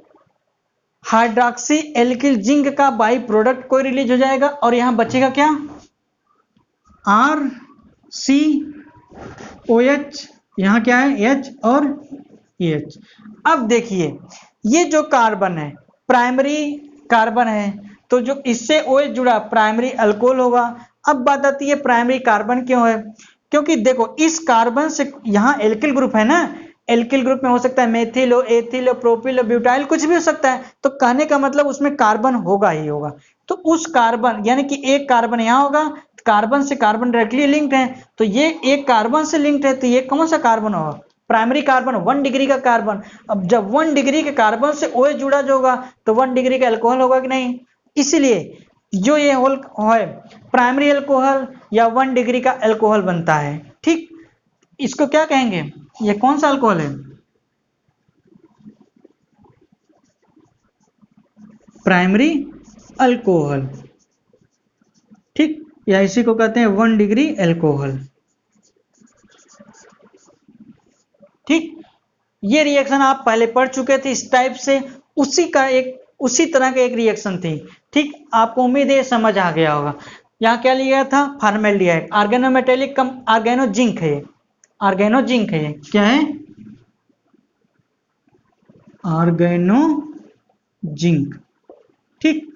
हाइड्रोक्सी एल्किल जिंक का बाई प्रोडक्ट कोई रिलीज हो जाएगा और यहां बचेगा क्या, RCOH, यहां क्या है H और EH। अब देखिए ये जो कार्बन है प्राइमरी कार्बन है, तो जो इससे OH जुड़ा प्राइमरी अल्कोहल होगा। अब बात आती है प्राइमरी कार्बन क्यों है, क्योंकि देखो इस कार्बन से यहाँ एल्किल ग्रुप है ना, एल्किल ग्रुप में हो सकता है मेथिल हो, एथिल हो, प्रोपिल हो, ब्यूटाइल, कुछ भी हो सकता है। तो कहने का मतलब उसमें कार्बन होगा ही होगा। तो उस कार्बन यानी कि एक कार्बन यहाँ होगा, कार्बन से कार्बन डायरेक्टली लिंक्ड है, तो ये एक कार्बन से लिंक्ड है, तो ये कौन सा कार्बन होगा, प्राइमरी कार्बन, 1 डिग्री का कार्बन। अब जब 1 डिग्री के कार्बन से OH जुड़ा जो होगा तो 1 डिग्री का अल्कोहल होगा कि नहीं, इसलिए जो ये होल है प्राइमरी अल्कोहल या 1 डिग्री का अल्कोहल बनता है, ठीक। इसको क्या कहेंगे, ये कौन सा अल्कोहल है, प्राइमरी अल्कोहल, ठीक, या इसी को कहते हैं 1 डिग्री अल्कोहल, ठीक। ये रिएक्शन आप पहले पढ़ चुके थे इस टाइप से, उसी तरह का एक रिएक्शन थी, ठीक। आपको उम्मीद है समझ आ गया होगा। यहाँ क्या लिया था, फॉर्मेल्डिहाइड, ऑर्गेनोमेटेलिक कम ऑर्गेनो जिंक है, ऑर्गेनो जिंक है, क्या है, ऑर्गेनो जिंक, ठीक।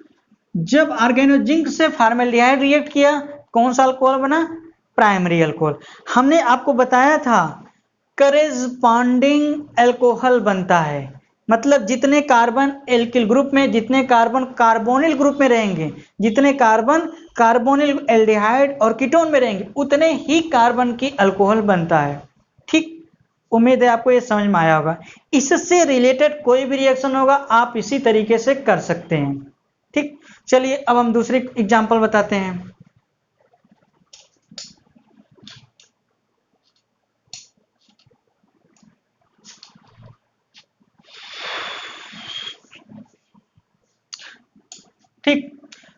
जब ऑर्गेनो जिंक से फॉर्मेल्डिहाइड रिएक्ट किया कौन सा अल्कोहल बना, प्राइमरी अल्कोहल। हमने आपको बताया था करेस्पॉन्डिंग अल्कोहल बनता है, मतलब जितने कार्बन एल्किल ग्रुप में, जितने कार्बन कार्बोनिल ग्रुप में रहेंगे, जितने कार्बन कार्बोनिल एल्डिहाइड और कीटोन में रहेंगे उतने ही कार्बन की अल्कोहल बनता है, ठीक। उम्मीद है आपको ये समझ में आया होगा। इससे रिलेटेड कोई भी रिएक्शन होगा आप इसी तरीके से कर सकते हैं, ठीक। चलिए अब हम दूसरी एग्जांपल बताते हैं। ठीक,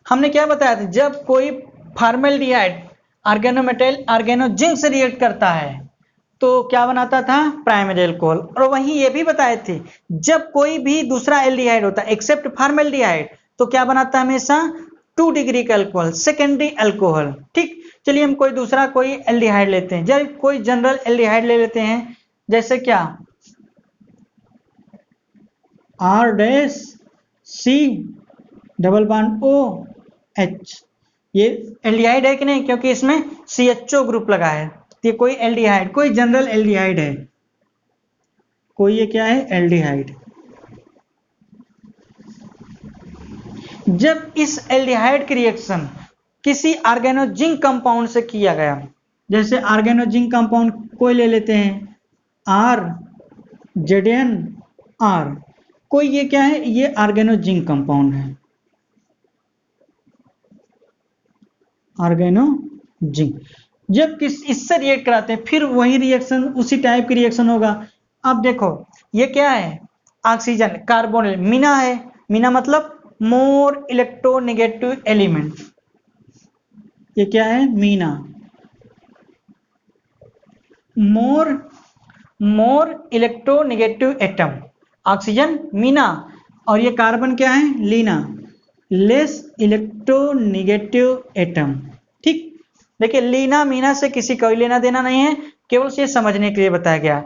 हमने क्या बताया था, जब कोई फॉर्मेल्डिहाइड ऑर्गेनोमेटल ऑर्गेनो जिंक से रिएक्ट करता है तो क्या बनाता था, प्राइमरी अल्कोहल। और वहीं ये भी बताए थे जब कोई भी दूसरा एल्डिहाइड होता है एक्सेप्ट फॉर्मेल्डिहाइड तो क्या बनाता है हमेशा 2 डिग्री का अल्कोहल, सेकेंडरी अल्कोहल, ठीक। चलिए हम कोई दूसरा कोई एल्डिहाइड लेते हैं, जब कोई जनरल एल्डिहाइड ले लेते हैं, जैसे क्या R dash C double bond O H, ये एल्डिहाइड है कि नहीं, क्योंकि इसमें CHO ग्रुप लगा है। तो ये कोई एल्डिहाइड, कोई जनरल एल्डिहाइड है, कोई ये क्या है, एल्डिहाइड। जब इस एल्डिहाइड की रिएक्शन किसी ऑर्गेनोजिंक कंपाउंड से किया गया, जैसे ऑर्गेनोजिंक कंपाउंड कोई ले लेते हैं RZNR, कोई ये क्या है, ये ऑर्गेनोजिंक कंपाउंड है, ऑर्गेनोजिंक। जब इससे रिएक्ट कराते हैं फिर वही रिएक्शन, उसी टाइप की रिएक्शन होगा। अब देखो ये क्या है, ऑक्सीजन कार्बोनिल, मीना है, मीना मतलब मोर इलेक्ट्रोनेगेटिव एलिमेंट, ये क्या है, Meena, more electronegative atom, oxygen Meena, और ये कार्बन क्या है, लीना, लेस इलेक्ट्रोनेगेटिव एटम। ठीक, देखिए लीना मीना से किसी कोई लेना देना नहीं है, केवल से समझने के लिए बताया गया।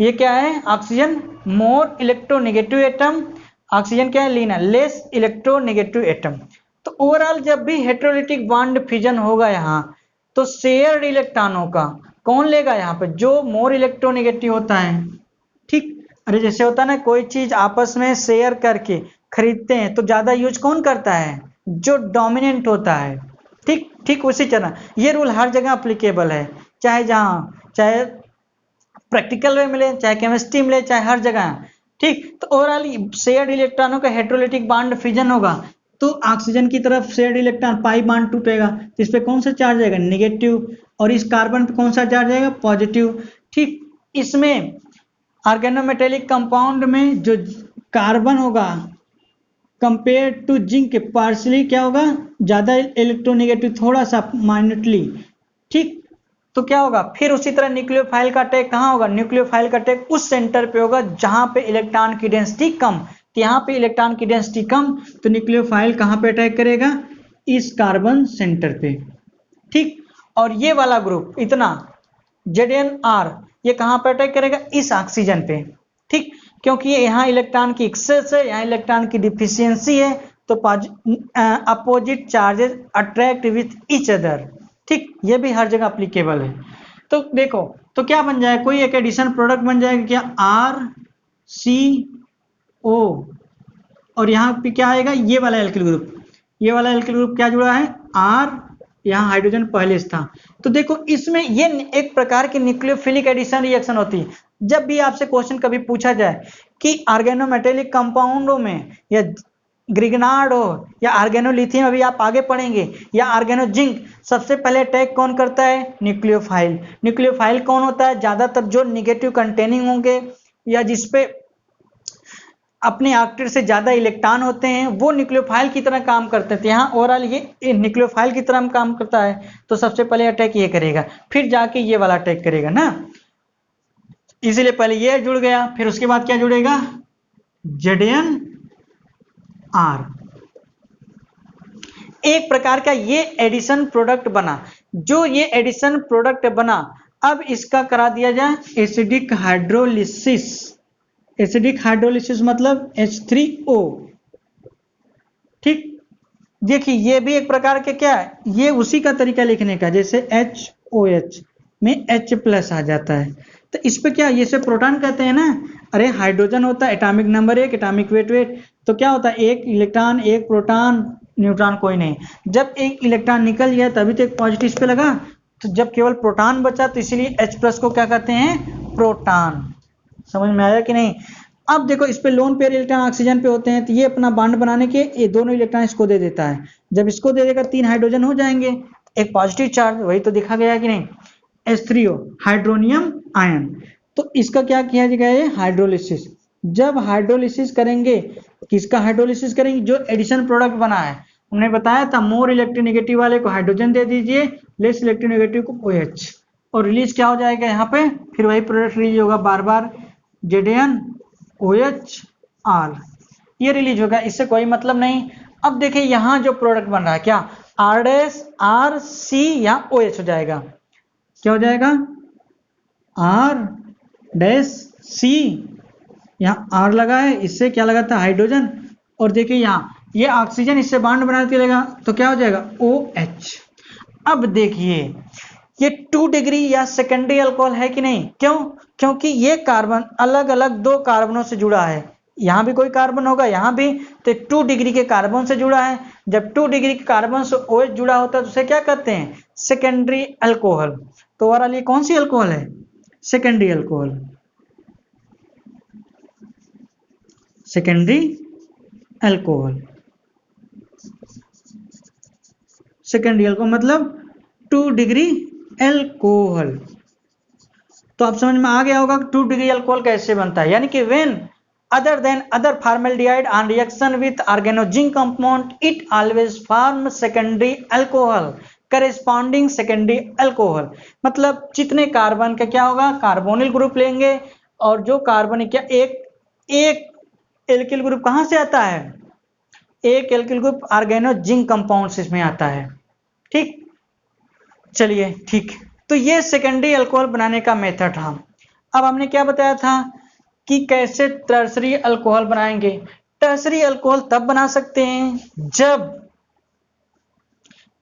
ये क्या है, oxygen more electronegative atom, oxygen क्या है, लीना, लेस इलेक्ट्रोनेगेटिव एटम। तो ओवरऑल जब भी हेटेरोलिटिक बॉन्ड फिजन होगा यहाँ, तो शेयर्ड इलेक्ट्रॉनों का कौन लेगा यहाँ पे, जो मोर इलेक्ट्रोनेगेटिव होता है। ठीक, अरे जैसे होता है ना, कोई चीज आपस में शेयर करके खरीदते हैं तो ज्यादा यूज कौन करता है, जो डोमिनेंट होता है। ठीक ठीक उसी तरह ये रूल हर जगह अप्लीकेबल है, चाहे जहाँ, चाहे प्रैक्टिकल में मिले, चाहे केमिस्ट्री मिले, चाहे हर जगह। ठीक, तो ओवरऑल शेयर्ड इलेक्ट्रॉनों का हेटेरोलिटिक बॉन्ड फिजन होगा, तो ऑक्सीजन की तरफ शेयर्ड इलेक्ट्रॉन पाई बॉन्ड टूटेगा, तो इस पे कौन सा चार्ज आएगा, नेगेटिव, और इस कार्बन पे कौन सा चार्ज आएगा, पॉजिटिव। ठीक, इसमें ऑर्गेनोमेटेलिक कंपाउंड में जो कार्बन होगा कंपेयर टू जिंक पार्शली क्या होगा, ज्यादा इलेक्ट्रोनेगेटिव, थोड़ा सा माइन्यूटली। ठीक, तो क्या होगा, फिर उसी तरह न्यूक्लियोफाइल का अटैक कहाँ होगा, न्यूक्लियोफाइल का अटैक उस सेंटर पे होगा जहां पे इलेक्ट्रॉन की डेंसिटी कम। तो यहाँ पे इलेक्ट्रॉन की डेंसिटी कम, तो न्यूक्लियोफाइल कहाँ पे अटैक करेगा, इस कार्बन सेंटर पे। ठीक, और ये वाला ग्रुप इतना ZNR ये कहाँ पे अटैक करेगा, इस ऑक्सीजन पे। ठीक, क्योंकि ये यहाँ इलेक्ट्रॉन की एक्सेस है, यहाँ इलेक्ट्रॉन की डिफिशियंसी है, तो opposite charges attract with each other. ठीक, ये भी हर जगह अप्लीकेबल है। तो देखो, तो क्या बन जाएगा, कोई एक एडिशन प्रोडक्ट बन जाएगा क्या, RCO, और यहाँ पे क्या आएगा, ये वाला एल्किल ग्रुप, ये वाला एल्किल ग्रुप क्या जुड़ा है, R, यहाँ हाइड्रोजन पहले से था। तो देखो इसमें ये एक प्रकार की न्यूक्लियोफिलिक एडिशन रिएक्शन होती है। जब भी आपसे क्वेश्चन कभी पूछा जाए कि ऑर्गेनोमेटेलिक कंपाउंडों में, या ग्रिगनार्ड हो या ऑर्गेनोलिथियम, अभी आप आगे पढ़ेंगे, या ऑर्गेनोजिंक, सबसे पहले अटैक कौन करता है, न्यूक्लियोफाइल। न्यूक्लियोफाइल कौन होता है, ज्यादातर जो निगेटिव कंटेनिंग होंगे या जिसपे अपने ऑक्टेट से ज्यादा इलेक्ट्रॉन होते हैं, वो न्यूक्लियोफाइल की तरह काम करते थे। यहाँ ओवरऑल ये न्यूक्लियोफाइल की तरह काम करता है, तो सबसे पहले अटैक ये करेगा, फिर जाके ये वाला अटैक करेगा ना, इसीलिए पहले ये जुड़ गया, फिर उसके बाद क्या जुड़ेगा, ZNR। एक प्रकार का ये एडिशन प्रोडक्ट बना। जो ये एडिशन प्रोडक्ट बना, अब इसका करा दिया जाए एसिडिक हाइड्रोलिसिस। एसिडिक हाइड्रोलिसिस मतलब H3O। ठीक, देखिए ये भी एक प्रकार के क्या है, ये उसी का तरीका लिखने का, जैसे HOH में H+ आ जाता है, तो इस पे क्या, ये से प्रोटॉन कहते हैं ना। अरे हाइड्रोजन होता है एटॉमिक नंबर 1, एटॉमिक वेट, तो क्या होता है, एक इलेक्ट्रॉन एक प्रोटॉन, न्यूट्रॉन कोई नहीं। जब एक इलेक्ट्रॉन निकल गया तभी तो एक पॉजिटिव इस पे लगा, तो जब केवल प्रोटॉन बचा तो इसीलिए H+ को क्या कहते हैं, प्रोटॉन। समझ में आया कि नहीं। अब देखो इस पे लोन पेयर इलेक्ट्रॉन ऑक्सीजन पे होते हैं, तो ये अपना बॉन्ड बनाने के ये दोनों इलेक्ट्रॉन इसको दे देता है। जब इसको दे देगा 3 हाइड्रोजन हो जाएंगे, एक पॉजिटिव चार्ज, वही तो दिखा गया कि नहीं, H3O हाइड्रोनियम आयन। तो इसका क्या किया जाएगा, हाइड्रोलिसिस। जब हाइड्रोलिसिस करेंगे, किसका हाइड्रोलिसिस करेंगे, जो एडिशन प्रोडक्ट बना है, हमने बताया था मोर इलेक्ट्रोनेगेटिव वाले को हाइड्रोजन दे दीजिए, लेस इलेक्ट्रोनेगेटिव को OH, और रिलीज क्या हो जाएगा यहाँ पे, फिर वही प्रोडक्ट रिलीज होगा बार बार, ZnOH ये रिलीज होगा, इससे कोई मतलब नहीं। अब देखिए यहाँ जो प्रोडक्ट बन रहा है क्या, RC या OH हो जाएगा, क्या हो जाएगा, RC, यहाँ R लगा है, इससे क्या लगा था, हाइड्रोजन, और देखिए यहाँ ये ऑक्सीजन इससे बॉन्ड बना लेगा तो क्या हो जाएगा OH। अब देखिए ये 2 डिग्री या सेकेंडरी अल्कोहल है कि नहीं, क्यों? क्योंकि ये कार्बन अलग अलग 2 कार्बनों से जुड़ा है, यहाँ भी कोई कार्बन होगा यहाँ भी, तो 2 डिग्री के कार्बन से जुड़ा है। जब 2 डिग्री के कार्बन से OH जुड़ा होता है तो उसे क्या कहते हैं, सेकेंडरी अल्कोहल। तो ओवरऑल ये कौन सी अल्कोहल है, secondary alcohol. Secondary alcohol, secondary alcohol मतलब 2 डिग्री अल्कोहल। तो आप समझ में आ गया होगा 2 डिग्री अल्कोहल कैसे बनता है, यानी कि when other than other formaldehyde on reaction with organogen compound it always form secondary alcohol corresponding secondary alcohol। मतलब जितने कार्बन का क्या होगा, कार्बोनिल ग्रुप लेंगे, और जो कार्बन क्या एक एल्किल ग्रुप कहां से आता है, एक एल्किल ग्रुप ऑर्गेनोजिंक कंपाउंड इसमें आता है। ठीक, चलिए ठीक, तो ये सेकेंडरी अल्कोहल बनाने का मेथड था। अब हमने क्या बताया था कि कैसे टर्सरी अल्कोहल बनाएंगे। टर्सरी अल्कोहल तब बना सकते हैं जब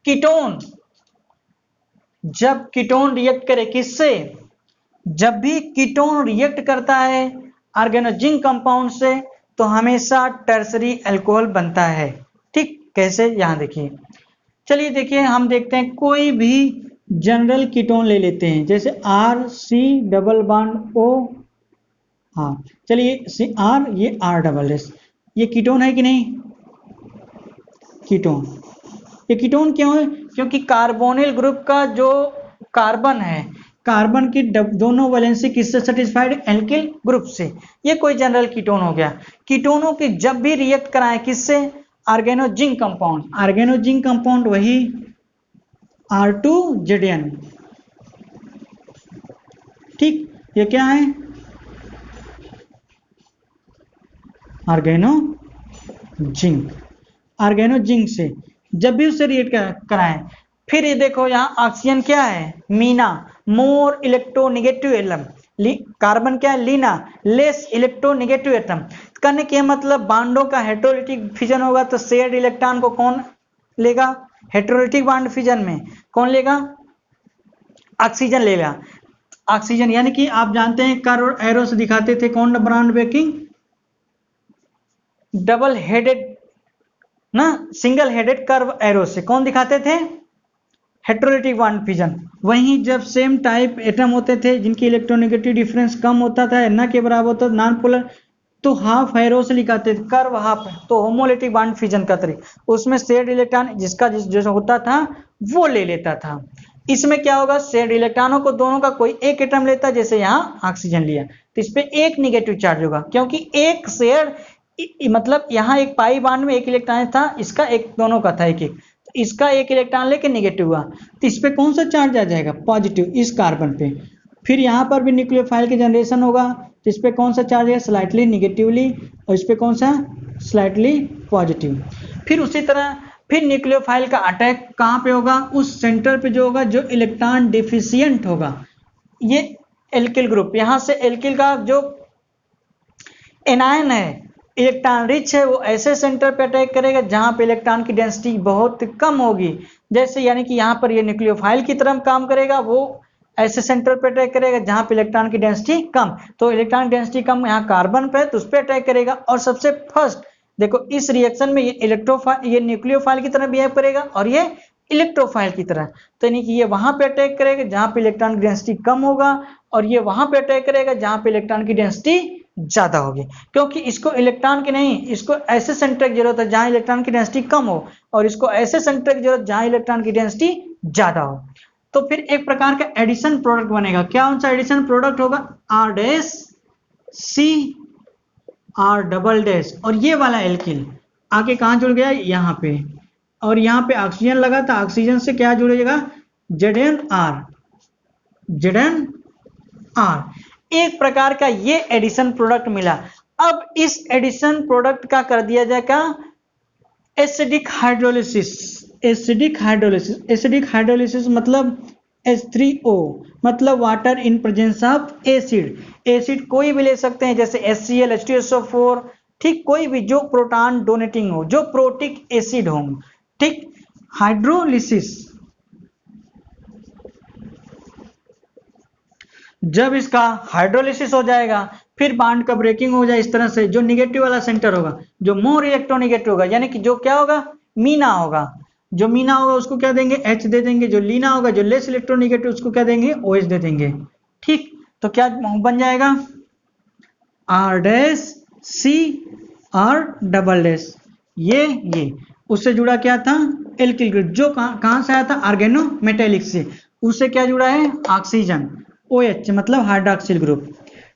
कीटोन रिएक्ट करे, किससे, जब भी कीटोन रिएक्ट करता है ऑर्गेनोजिंक कंपाउंड से तो हमेशा टर्सरी अल्कोहल बनता है। ठीक, कैसे, यहां देखिए, चलिए देखिए हम देखते हैं कोई भी जनरल कीटोन ले लेते हैं, जैसे RC डबल बॉन्ड O, हाँ चलिए CR, ये R+S, ये कीटोन है कि नहीं, कीटोन। ये कीटोन क्यों है, क्योंकि कार्बोनिल ग्रुप का जो कार्बन है, कार्बन की दोनों वैलेंसी किससे सेटिस्फाइड, एल्किल ग्रुप से। ये कोई जनरल कीटोन हो गया। कीटोनों की जब भी रिएक्ट कराएं किससे, ऑर्गेनोजिंक कंपाउंड, ऑर्गेनोजिंक कंपाउंड वही R2ZN। ठीक, ये क्या है, ऑर्गेनोजिंक, ऑर्गेनोजिंक से जब भी उसे रिएक्ट कराएं। फिर ये देखो यहाँ ऑक्सीजन क्या है, Meena, more electronegative atom, carbon क्या है, लीना, लेस इलेक्ट्रोनेगेटिव एटम। करने के मतलब बांडों का हेटेरोलिटिक फिजन होगा तो शेयर्ड इलेक्ट्रॉन को कौन लेगा, हेटेरोलिटिक बांड फिजन में कौन लेगा, ऑक्सीजन लेगा। ऑक्सीजन, यानी कि आप जानते हैं कर्व एरो से दिखाते थे कौन बॉन्ड ब्रेकिंग, डबल हेडेड ना, सिंगल हेडेड कर्व एरो से कौन दिखाते थे, हेटेरोलिटिक बॉन्ड फिजन। वहीं जब सेम टाइप एटम होते थे जिनकी इलेक्ट्रोनेगेटिव डिफरेंस कम होता था, n के बराबर होता, नॉन पोलर, तो हाफ एरो से लिखाते थे, कर्व हाफ, तो होमोलिटिक बॉन्ड फिजन का तरीका, उसमें शेयर्ड इलेक्ट्रॉन जिसका जो होता था वो ले लेता था। इसमें क्या होगा, शेयर्ड इलेक्ट्रॉनों को दोनों का कोई एक एटम लेता, जैसे यहाँ ऑक्सीजन लिया तो इस पे एक निगेटिव चार्ज होगा, क्योंकि एक शेयर मतलब यहाँ एक पाई बॉन्ड में एक इलेक्ट्रॉन था, इसका एक, दोनों का था एक एक, तो इसका एक इलेक्ट्रॉन लेके निगेटिव हुआ तो इस पे कौन सा चार्ज आ जाएगा, पॉजिटिव, इस कार्बन पे। फिर यहाँ पर भी न्यूक्लियोफाइल के जनरेशन होगा तो इस पे कौन सा चार्ज है, स्लाइटली निगेटिवली, और इस पे कौन सा, स्लाइटली पॉजिटिव। फिर उसी तरह फिर न्यूक्लियोफाइल का अटैक कहाँ पे होगा, उस सेंटर पे जो होगा जो इलेक्ट्रॉन डिफिशियंट होगा, ये एल्किल ग्रुप, यहाँ से एल्किल का जो एनायन है, इलेक्ट्रॉन रिच है, वो ऐसे सेंटर पे अटैक करेगा जहां पे इलेक्ट्रॉन की डेंसिटी बहुत कम होगी, जैसे यानी कि यहाँ पर ये न्यूक्लियोफाइल की तरह काम करेगा, वो ऐसे सेंटर पे अटैक करेगा जहां पे इलेक्ट्रॉन की डेंसिटी कम, तो इलेक्ट्रॉन डेंसिटी कम यहाँ कार्बन पे, तो उस पर अटैक करेगा। और सबसे फर्स्ट देखो इस रिएक्शन में ये न्यूक्लियोफाइल की तरह बिहेव करेगा और ये इलेक्ट्रोफाइल की तरह, तो यानी कि ये वहां पे अटैक करेगा जहां पे इलेक्ट्रॉन की डेंसिटी कम होगा, और ये वहां पे अटैक करेगा जहां पे इलेक्ट्रॉन की डेंसिटी ज्यादा होगी, क्योंकि इसको इलेक्ट्रॉन की नहीं, इसको ऐसे सेंटर की जरूरत है जहां इलेक्ट्रॉन की डेंसिटी कम हो, और इसको ऐसे सेंटर की जरूरत जहां इलेक्ट्रॉन की डेंसिटी ज्यादा हो। तो फिर एक प्रकार का एडिशन प्रोडक्ट बनेगा, क्या कौन सा एडिशन प्रोडक्ट होगा, R', और ये वाला एल्किल आके कहां जुड़ गया, यहाँ पे, और यहाँ पे ऑक्सीजन लगा था, ऑक्सीजन से क्या जुड़ेगा, ZnR, एक प्रकार का ये एडिशन प्रोडक्ट मिला। अब इस एडिशन प्रोडक्ट का कर दिया जाएगा एसिडिक हाइड्रोलिसिस, एसिडिक हाइड्रोलिसिस मतलब H3O, मतलब water in presence of acid, acid कोई भी ले सकते हैं, जैसे HCl, H2SO4, ठीक, कोई भी जो प्रोटॉन डोनेटिंग हो, जो प्रोटिक एसिड हो, ठीक। हाइड्रोलिसिस, जब इसका हाइड्रोलिसिस हो जाएगा, फिर बांड का ब्रेकिंग हो जाए इस तरह से, जो निगेटिव वाला सेंटर होगा, जो मोर इलेक्ट्रोनिगेटिव होगा, यानी कि जो क्या होगा, मीना होगा, जो मीना होगा उसको क्या देंगे, H दे देंगे। जो लीना होगा, जो लेस इलेक्ट्रोनिगेटिव, उसको क्या देंगे, OH दे देंगे। ठीक, तो क्या बन जाएगा, R dash C R double dash, ये उससे जुड़ा क्या था, एल्किल ग्रुप, जो कहां से आया था, ऑर्गेनो मेटेलिक से, उससे क्या जुड़ा है, ऑक्सीजन, OH मतलब हाइड्रोक्सिल ग्रुप।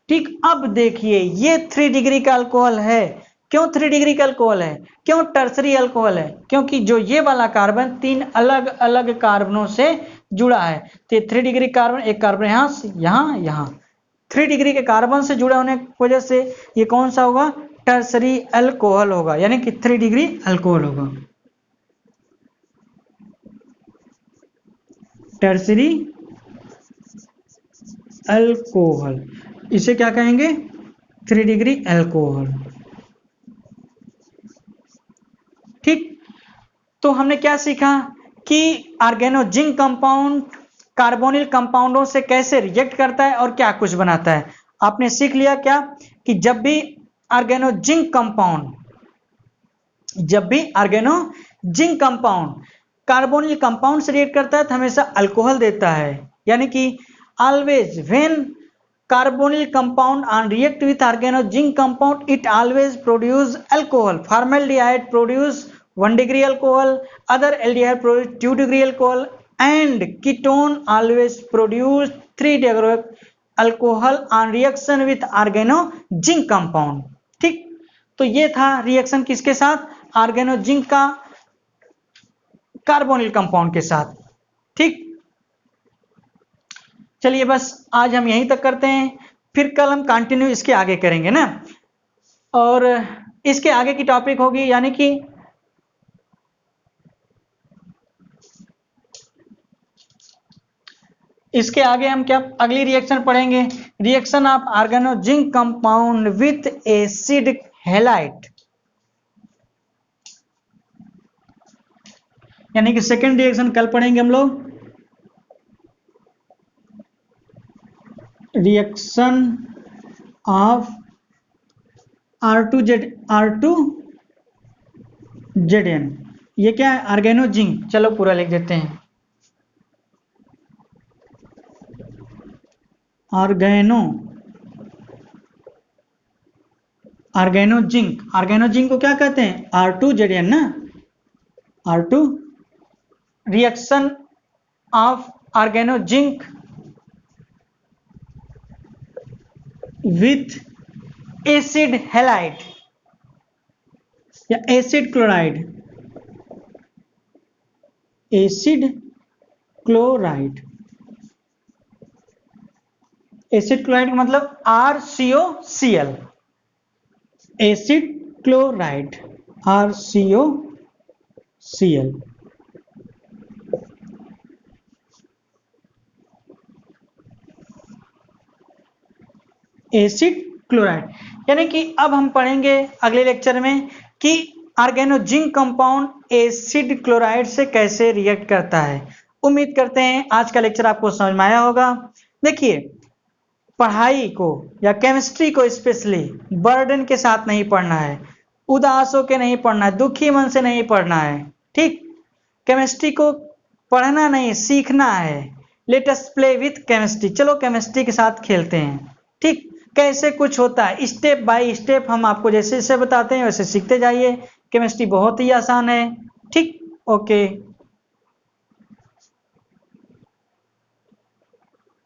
ठीक, अब देखिए ये 3 डिग्री का अल्कोहल है। क्यों 3 डिग्री का अल्कोहल है, क्यों टर्सरी अल्कोहल है, क्योंकि जो ये वाला कार्बन 3 अलग अलग कार्बनों से जुड़ा है। तो 3 डिग्री कार्बन, एक कार्बन यहां से यहां 3 डिग्री के कार्बन से जुड़े होने की वजह से ये कौन सा होगा, टर्सरी अल्कोहल होगा, यानी कि 3 डिग्री अल्कोहल होगा, टर्सरी अल्कोहल। इसे क्या कहेंगे, 3 डिग्री अल्कोहल। ठीक, तो हमने क्या सीखा कि ऑर्गेनो जिंक कंपाउंड कार्बोनिल कंपाउंडों से कैसे रिएक्ट करता है और क्या कुछ बनाता है। आपने सीख लिया क्या कि जब भी organo zinc compound carbonyl compound से रिएक्ट करता है तो हमेशा अल्कोहल देता है, यानी कि always when carbonyl compound and react with organozinc compound, it always produce alcohol. Formaldehyde produce 1 degree alcohol, other aldehyde produce 2 degree alcohol, and ketone always produce 3 degree alcohol on reaction with organozinc compound। ठीक, तो ये था रिएक्शन किसके साथ, ऑर्गेनोजिंक का कार्बोनिल कंपाउंड के साथ। ठीक, चलिए बस आज हम यहीं तक करते हैं, फिर कल हम कंटिन्यू इसके आगे करेंगे ना, और इसके आगे की टॉपिक होगी, यानी कि इसके आगे हम क्या अगली रिएक्शन पढ़ेंगे, reaction of organozinc compound with acid halide, यानी कि सेकेंड रिएक्शन कल पढ़ेंगे हम लोग। रिएक्शन ऑफ R2ZN, ये क्या है, ऑर्गेनोजिंक। चलो पूरा लिख देते हैं, ऑर्गेनोजिंक को क्या कहते हैं, R2ZN ना, R2 reaction of organozinc with acid halide या एसिड क्लोराइड, एसिड क्लोराइड का मतलब RCOCl, acid chloride RCOCl। Acid chloride, यानी कि अब हम पढ़ेंगे अगले लेक्चर में कि ऑर्गेनोजिंक कंपाउंड एसिड क्लोराइड से कैसे रिएक्ट करता है। उम्मीद करते हैं आज का लेक्चर आपको समझ में आया होगा। देखिए, पढ़ाई को या केमिस्ट्री को स्पेशली बर्डन के साथ नहीं पढ़ना है, उदास होकर नहीं पढ़ना है, दुखी मन से नहीं पढ़ना है। ठीक, केमिस्ट्री को पढ़ना नहीं, सीखना है। Let us play with chemistry, चलो केमिस्ट्री के साथ खेलते हैं। ठीक, कैसे कुछ होता है, स्टेप बाय स्टेप हम आपको जैसे जैसे बताते हैं वैसे सीखते जाइए। केमिस्ट्री बहुत ही आसान है। ठीक, ओके।